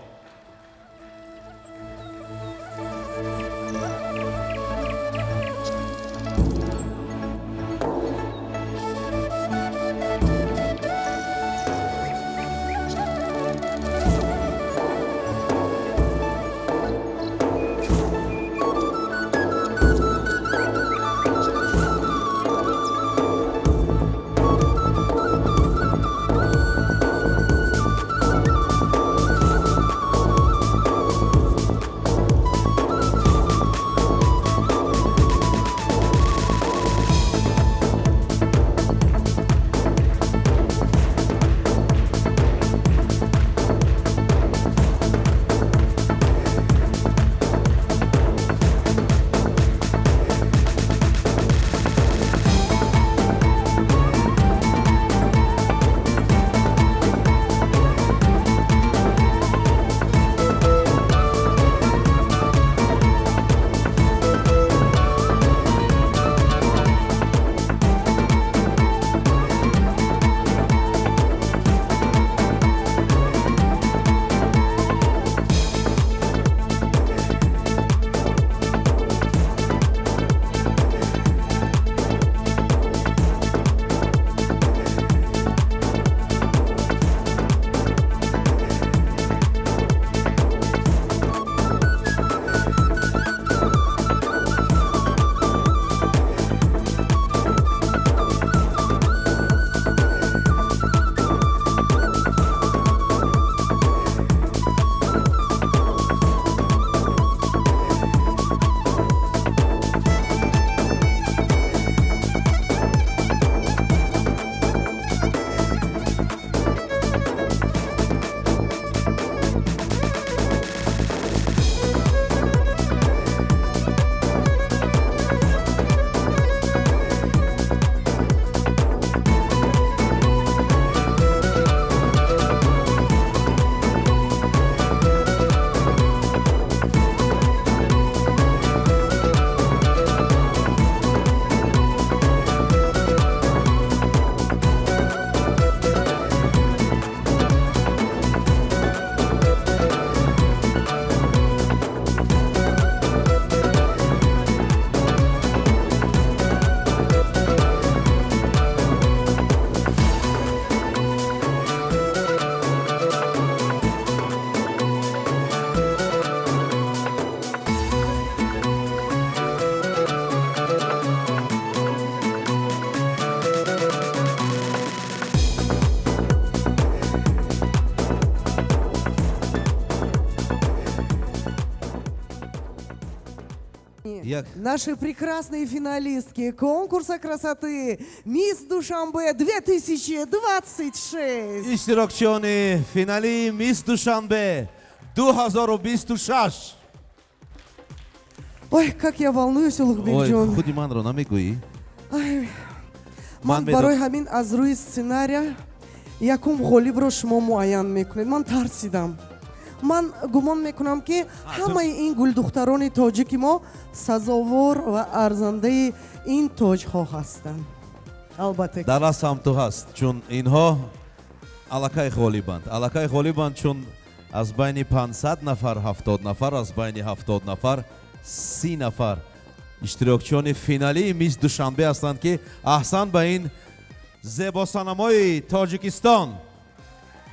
Наши прекрасные финалистки конкурса красоты «Мисс Душанбе 2026». Иштирокчони финали «Мисс Душанбе 2026». Ой, как я волнуюсь, Улугбекджон. Худи манро намегӯӣ? Ман барои ҳамин аз рӯи сценария якум ғолибро шумо муайян мекунед. Ман тарсидам. Ман гумон мекунам ки ҳамаи ин гулдухтарони тоҷики мо сазовор ва арзандаи ин тоҷҳо ҳастанд. Албатта. Дарас ҳам ту ҳаст, чун инҳо аллакай ғолибанд. Аллакай ғолибанд, чун аз байни 500 нафар 70 нафар, аз байни 70 нафар 30 нафар иштирокчиёни финалии Мисс Душанбе ҳастанд ки аҳсан ба ин зебосанамои Тоҷикистон.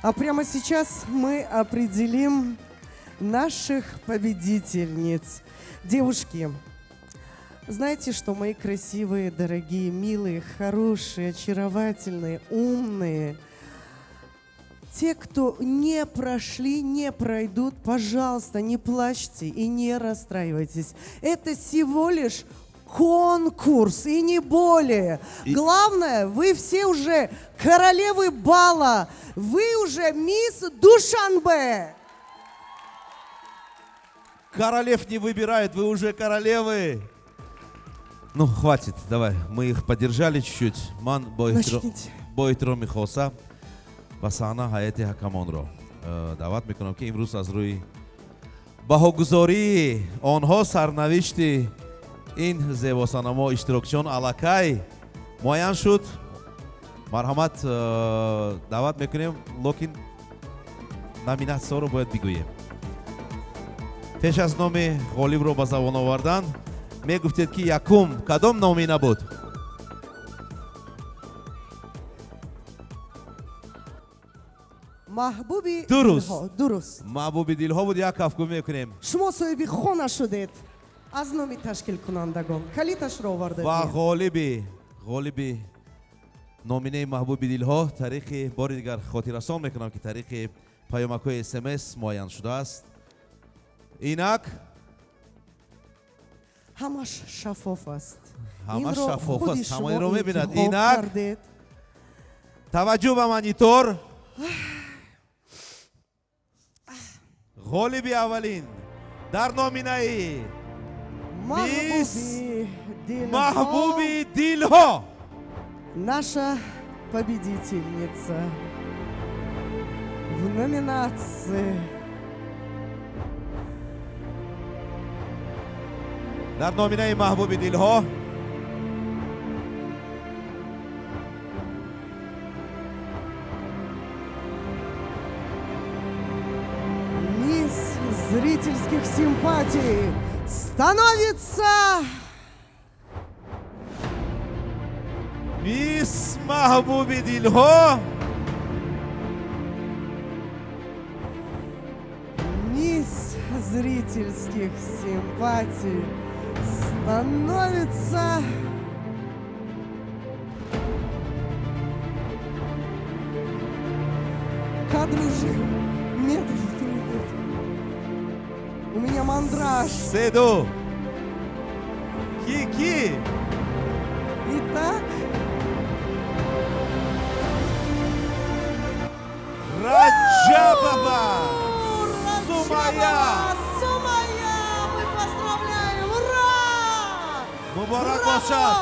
А прямо сейчас мы определим наших победительниц. Девушки, Знаете что, мои красивые, дорогие, милые, хорошие, очаровательные, умные, те, кто не прошли, не пройдут, пожалуйста, не плачьте и не расстраивайтесь. Это всего лишь конкурс и не более. Главное, вы все уже королевы бала, вы уже мисс Душанбе. Королев не выбирают, вы уже королевы. Ну, хватит, давай. Мы их поддержали чуть-чуть. Ман бойт-ро михоса. Басана ҳайати ҳакамонро даъват мекунам ки имрӯз аз рӯи баҳогузории онҳо сарнавишти ин зебосанамо иштирокчиён аллакай муайян шуд. Марҳамат, даъват мекунем, локин номинатсияро бояд бигӯем. пеш аз номи ғолибро ба забон овардан мегуфтед ки якум кадом номина буд? محبوبی درست. دلها. درست. محبوبی دلها بود. یک کفگو میکنیم. شما صاحبی خانه شدید از نومی تشکیل کنندگان کلیتش را آورده و غالبی نامینه محبوبی دلها طریق بار دیگر خاطررسان میکنم که طریق پیامک های SMS معین شده است. اینک همش شفاف است. همش شفاف است. همه این رو میبیند. اینک توجه به مانیتور. غالبی اولین در نامینه ای محبوبی دلها. Наша победительница в номинации در نامینه محبوبی دلها зрительских симпатий становится мисс Mahbubi Dilho. Мисс зрительских симпатий становится кадр уже медленно. У меня мандраж. Седу. Ки. Итак. Раджабова. Сумая. Сумая. Мы поздравляем. Ура! Мубарак бошад.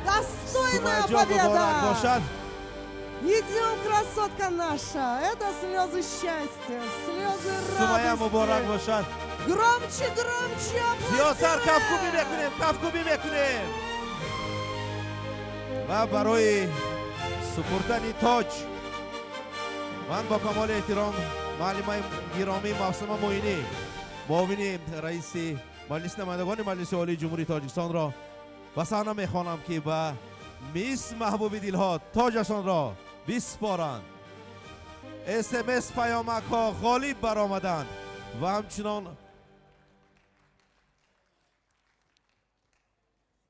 Достойная победа. Идем, красотка наша. Это слезы счастья, слезы Сумая радости. мубарак бошад. Громче. زیادتر کفکوبی میکنیم. و برای سپردن تاج من با کمال احترام معلم گرامی محسن معینی معاون رئیس مجلس نمایندگان مجلس عالی جمهوری تاجیکستان را به صحنه میخوانم که به میس محبوبی دلها تاجشان را بسپارند. SMS پیامک ها غالب برآمدند و همچنان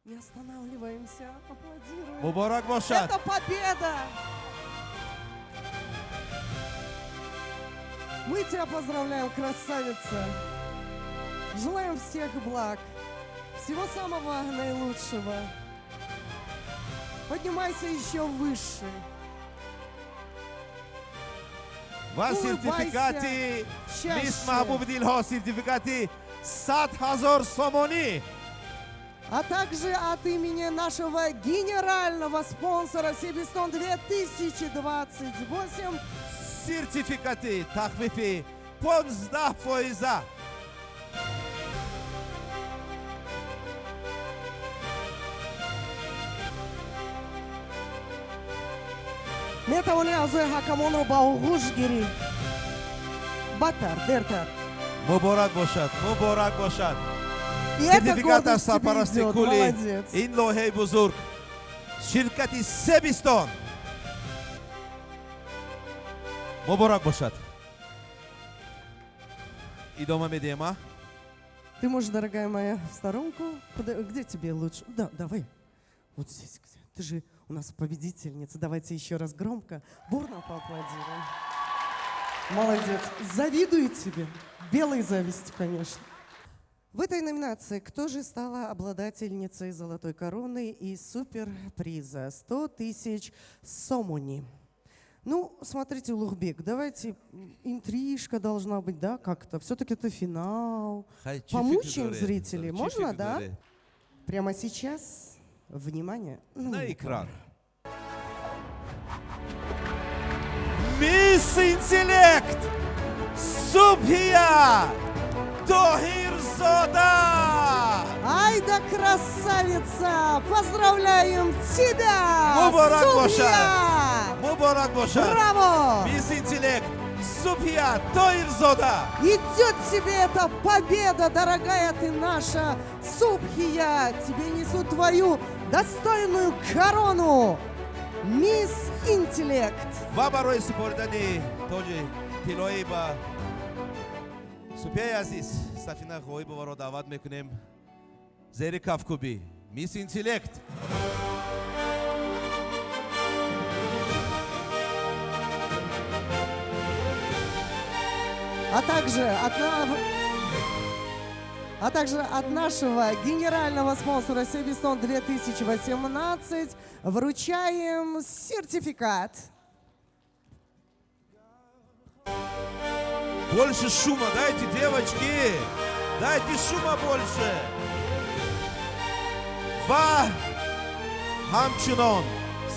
Не останавливаемся, аплодируем. مبارک باشد. Это победа. Мы тебя поздравляем, красавица. Желаем всех благ, всего самого наилучшего. Поднимайся еще выше. و سرتیفیکاتی میس محبوب دلها سرتیفیکاتی 100,000 сомони. А также от имени нашего генерального спонсора Себестон 2028 сертификаты тахвифи 15%. метавони аъзои ҳакамонро ба оғӯш гирӣ. Баттар, дертар. مبارک باشد. سرتیفیکات از سرپرستی کلی این لوحه بزرگ شرکت سبستان. مبارک باشد. ادامه میدیم. Ты можешь, дорогая моя, в сторонку. Где тебе лучше? Да, давай. Вот здесь. Ты же у нас победительница. Давайте еще раз громко, бурно поаплодируем. Молодец. Завидую тебе. Белой зависти, конечно. В этой номинации кто же стала обладательницей золотой короны и суперприза 100 тысяч сомони? Ну, смотрите, Улугбек, давайте, интрижка должна быть, да, как-то. Все-таки это финал. Помучаем зрителей. Можно, да? Прямо сейчас, внимание, на экран. Мисс Интеллект Субхия Тохирзода! Ай да красавица! Поздравляем тебя! Мубарак Субхия! бошад! Мубарак бошад! Браво! Мисс Интеллект Субхия Тохирзода! Идет тебе эта победа, дорогая ты наша Субхия! Тебе несут твою достойную корону! Мисс Интеллект! ва барои супоридани тоҷи тиллоӣ ба супияи азиз Сафина Ғоибоваро даъват мекунем зери кафкӯбӣ. Мисс Интеллект. А также от нашего генерального спонсора Себестон 2018 вручаем сертификат. Больше шума дайте, девочки! Дайте шума больше! Ва ҳамчунон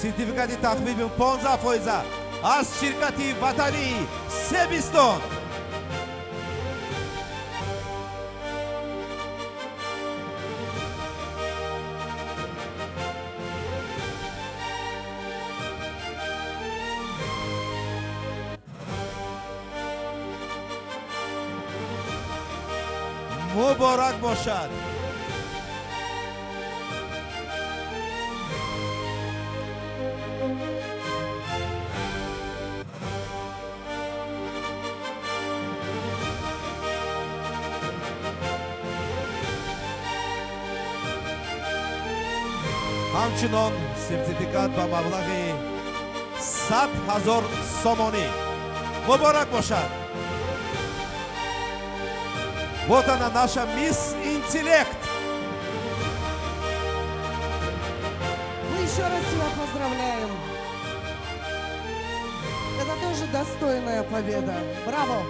сертификати тахфифи 15% аз ширкати ватании Себестон. مبارک باشد. همچنان سرتیفیکات با مبلغ 100,000 سومانی مبارک باشد. Вот она, наша мисс Интеллект. Мы еще раз тебя поздравляем. Это тоже достойная победа. Браво!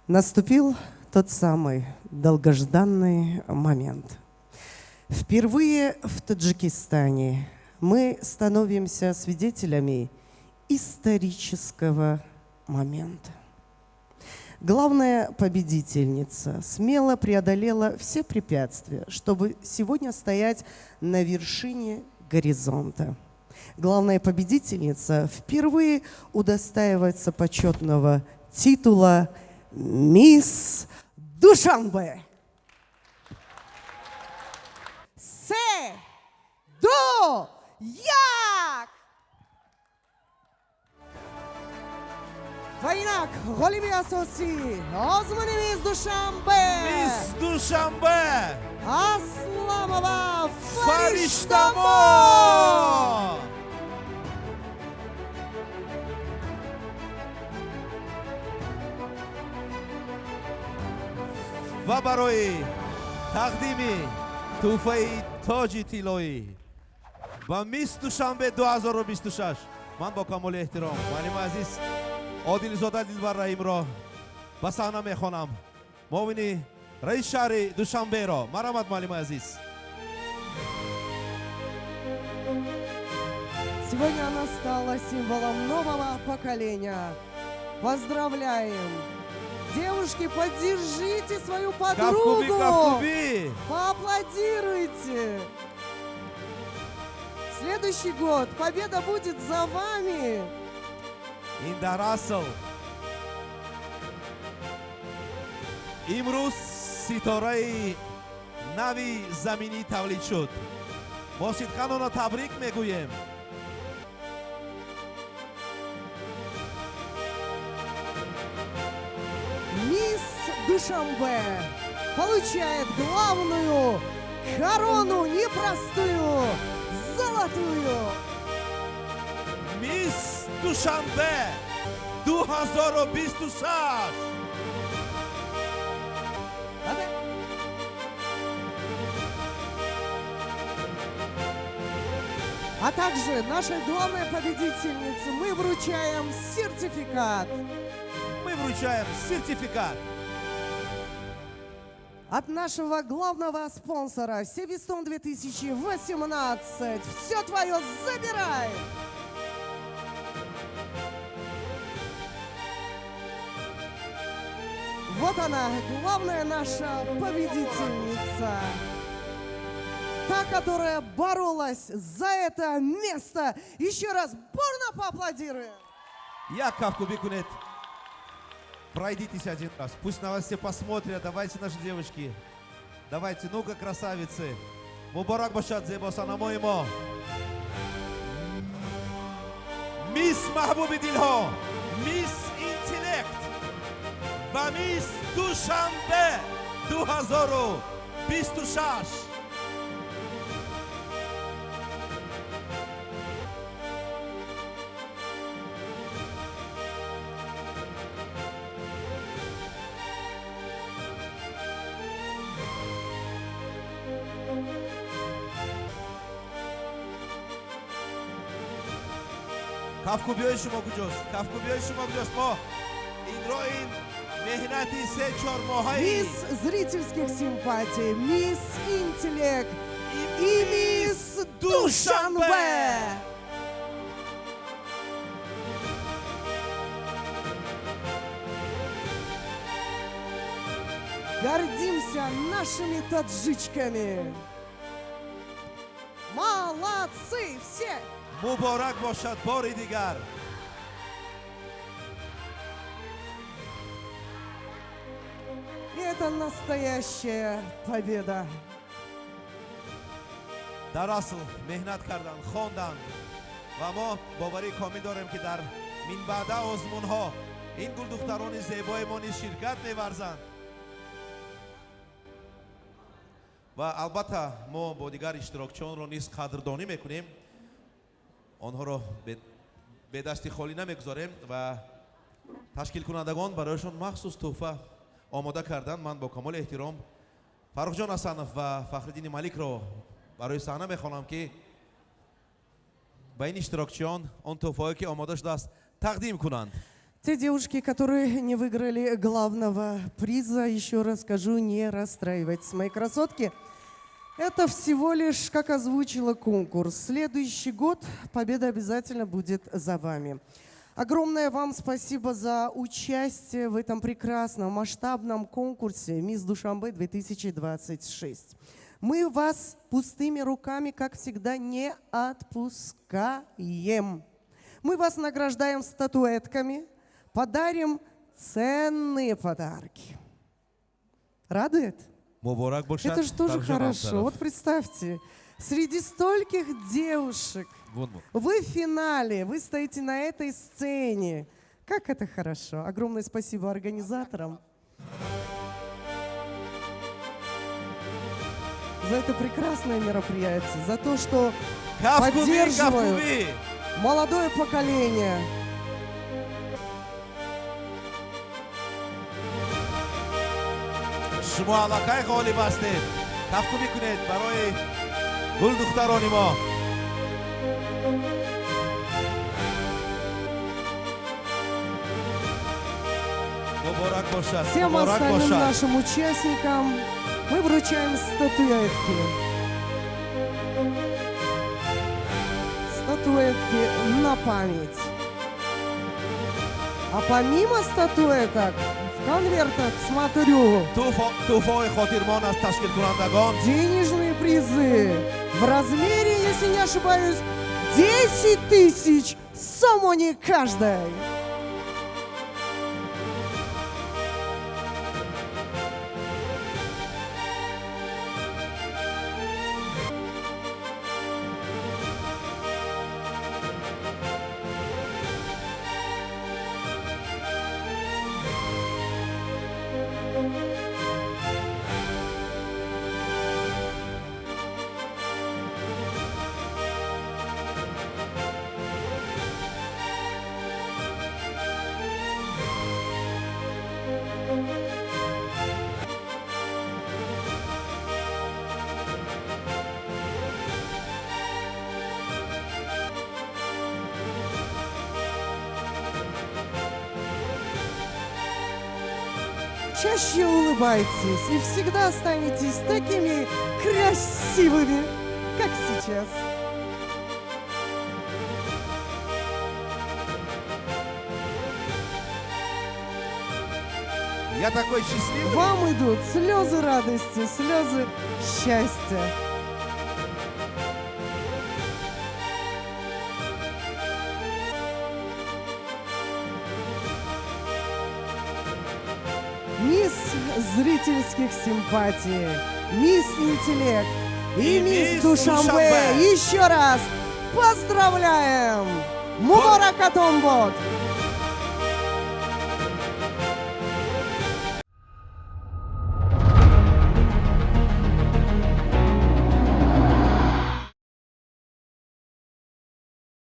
Наступил тот самый долгожданный момент. Впервые в Таджикистане мы становимся свидетелями исторического момента. Главная победительница смело преодолела все препятствия, чтобы сегодня стоять на вершине горизонта. Главная победительница впервые удостаивается почетного титула «Мисс Душанбе». Як! Вайнак, голиби асоси, озмани мисс Душанбе. Мисс Душанбе. Асламова Фариштамо. ва барои тақдими тӯҳфаи тоҷи тиллоӣ ба мисс Душанбе 2026 ман бо камоли эҳтиром маълими азиз Одилзода Дилбар Раимро ба саҳна мехонам. Муовини раис шаҳри Душанберо. Марҳамат маълими азиз. Сегодня она стала символом нового поколения. Поздравляем! Девушки, поддержите свою подругу! Кафкуби! Поаплодируйте! Следующий год победа будет за вами! Инда Рассел. имрӯз ситораи нави заминӣ тавлид шуд. мо сидқанонро табрик мегӯем. Мисс Душанбе получает главную корону, непростую, золотую. Мисс Душанбе 2026. А также нашей главной победительнице мы вручаем сертификат. Мы вручаем сертификат от нашего главного спонсора Себестон 2018. Все твое забирай! Вот она, главная наша победительница. Та, которая боролась за это место. Еще раз бурно поаплодируем. Яков Кубикунет. Пройдитесь один раз. Пусть на вас все посмотрят. Давайте, наши девочки. Давайте, ну-ка, красавицы. Мубарак башад зебоса на моему. Мисс Махбуби Дилхо. Мисс Интеллект. Ва мисс Душанбе 2026. Кавку биёй шумо куҷост? Кавку биёй шумо куҷост? Мо инро ин меҳнати 3-4 моҳаи Мисс зрительских симпатий, мисс Интеллект и мисс Душанбе. Гордимся нашими таджичками. Молодцы все! муборак бошад бори дигар. И это настоящая победа. дар асл меҳнат карданд, хонданд ва мо боварӣ комил дорем ки дар минбаъда озмунҳо ин гулдухтарони зебои мо низ ширкат меварзанд. ва албатта мо бо дигар иштирокчиёнро низ қадрдонӣ мекунем. онҳоро бедасти холӣ намегузорем ва ташкилкунандагон барояшон махсус тӯҳфа омода карданд. ман бо камоли эҳтиром Фаррухҷон Асанов ва Фахриддини Маликро барои саҳна мехонам ки ба ин иштирокчиён он тӯҳфаҳое ки омода шудааст тақдим кунанд. Те девушки, которые не выиграли главного приза, еще раз скажу, не расстраивайтесь, мои красотки. Это всего лишь, как озвучила конкурс. Следующий год победа обязательно будет за вами. Огромное вам спасибо за участие в этом прекрасном масштабном конкурсе «Мисс Душанбе 2026». Мы вас пустыми руками, как всегда, не отпускаем. Мы вас награждаем статуэтками, подарим ценные подарки. Радует? Это же тоже хорошо. Вот представьте, среди стольких девушек вы в финале, вы стоите на этой сцене. Как это хорошо. Огромное спасибо организаторам за это прекрасное мероприятие, за то, что поддерживают молодое поколение. шумо аллакай ғолиб ҳастед. кафку мекунед барои гулдухтарони мо. муборак бошад. Всем остальным нашим участникам мы вручаем статуэтки. Статуэтки на память. А помимо статуэток, в конвертах, смотрю, денежные призы в размере, если не ошибаюсь, 10 тысяч сомони каждой. чаще улыбайтесь и всегда останетесь такими красивыми, как сейчас. Я такой счастливый. Вам идут слезы радости, слезы счастья. Мисс зрительских симпатий, мисс интеллект и мисс Душанбе. Еще раз поздравляем! Мубарак Атомбот!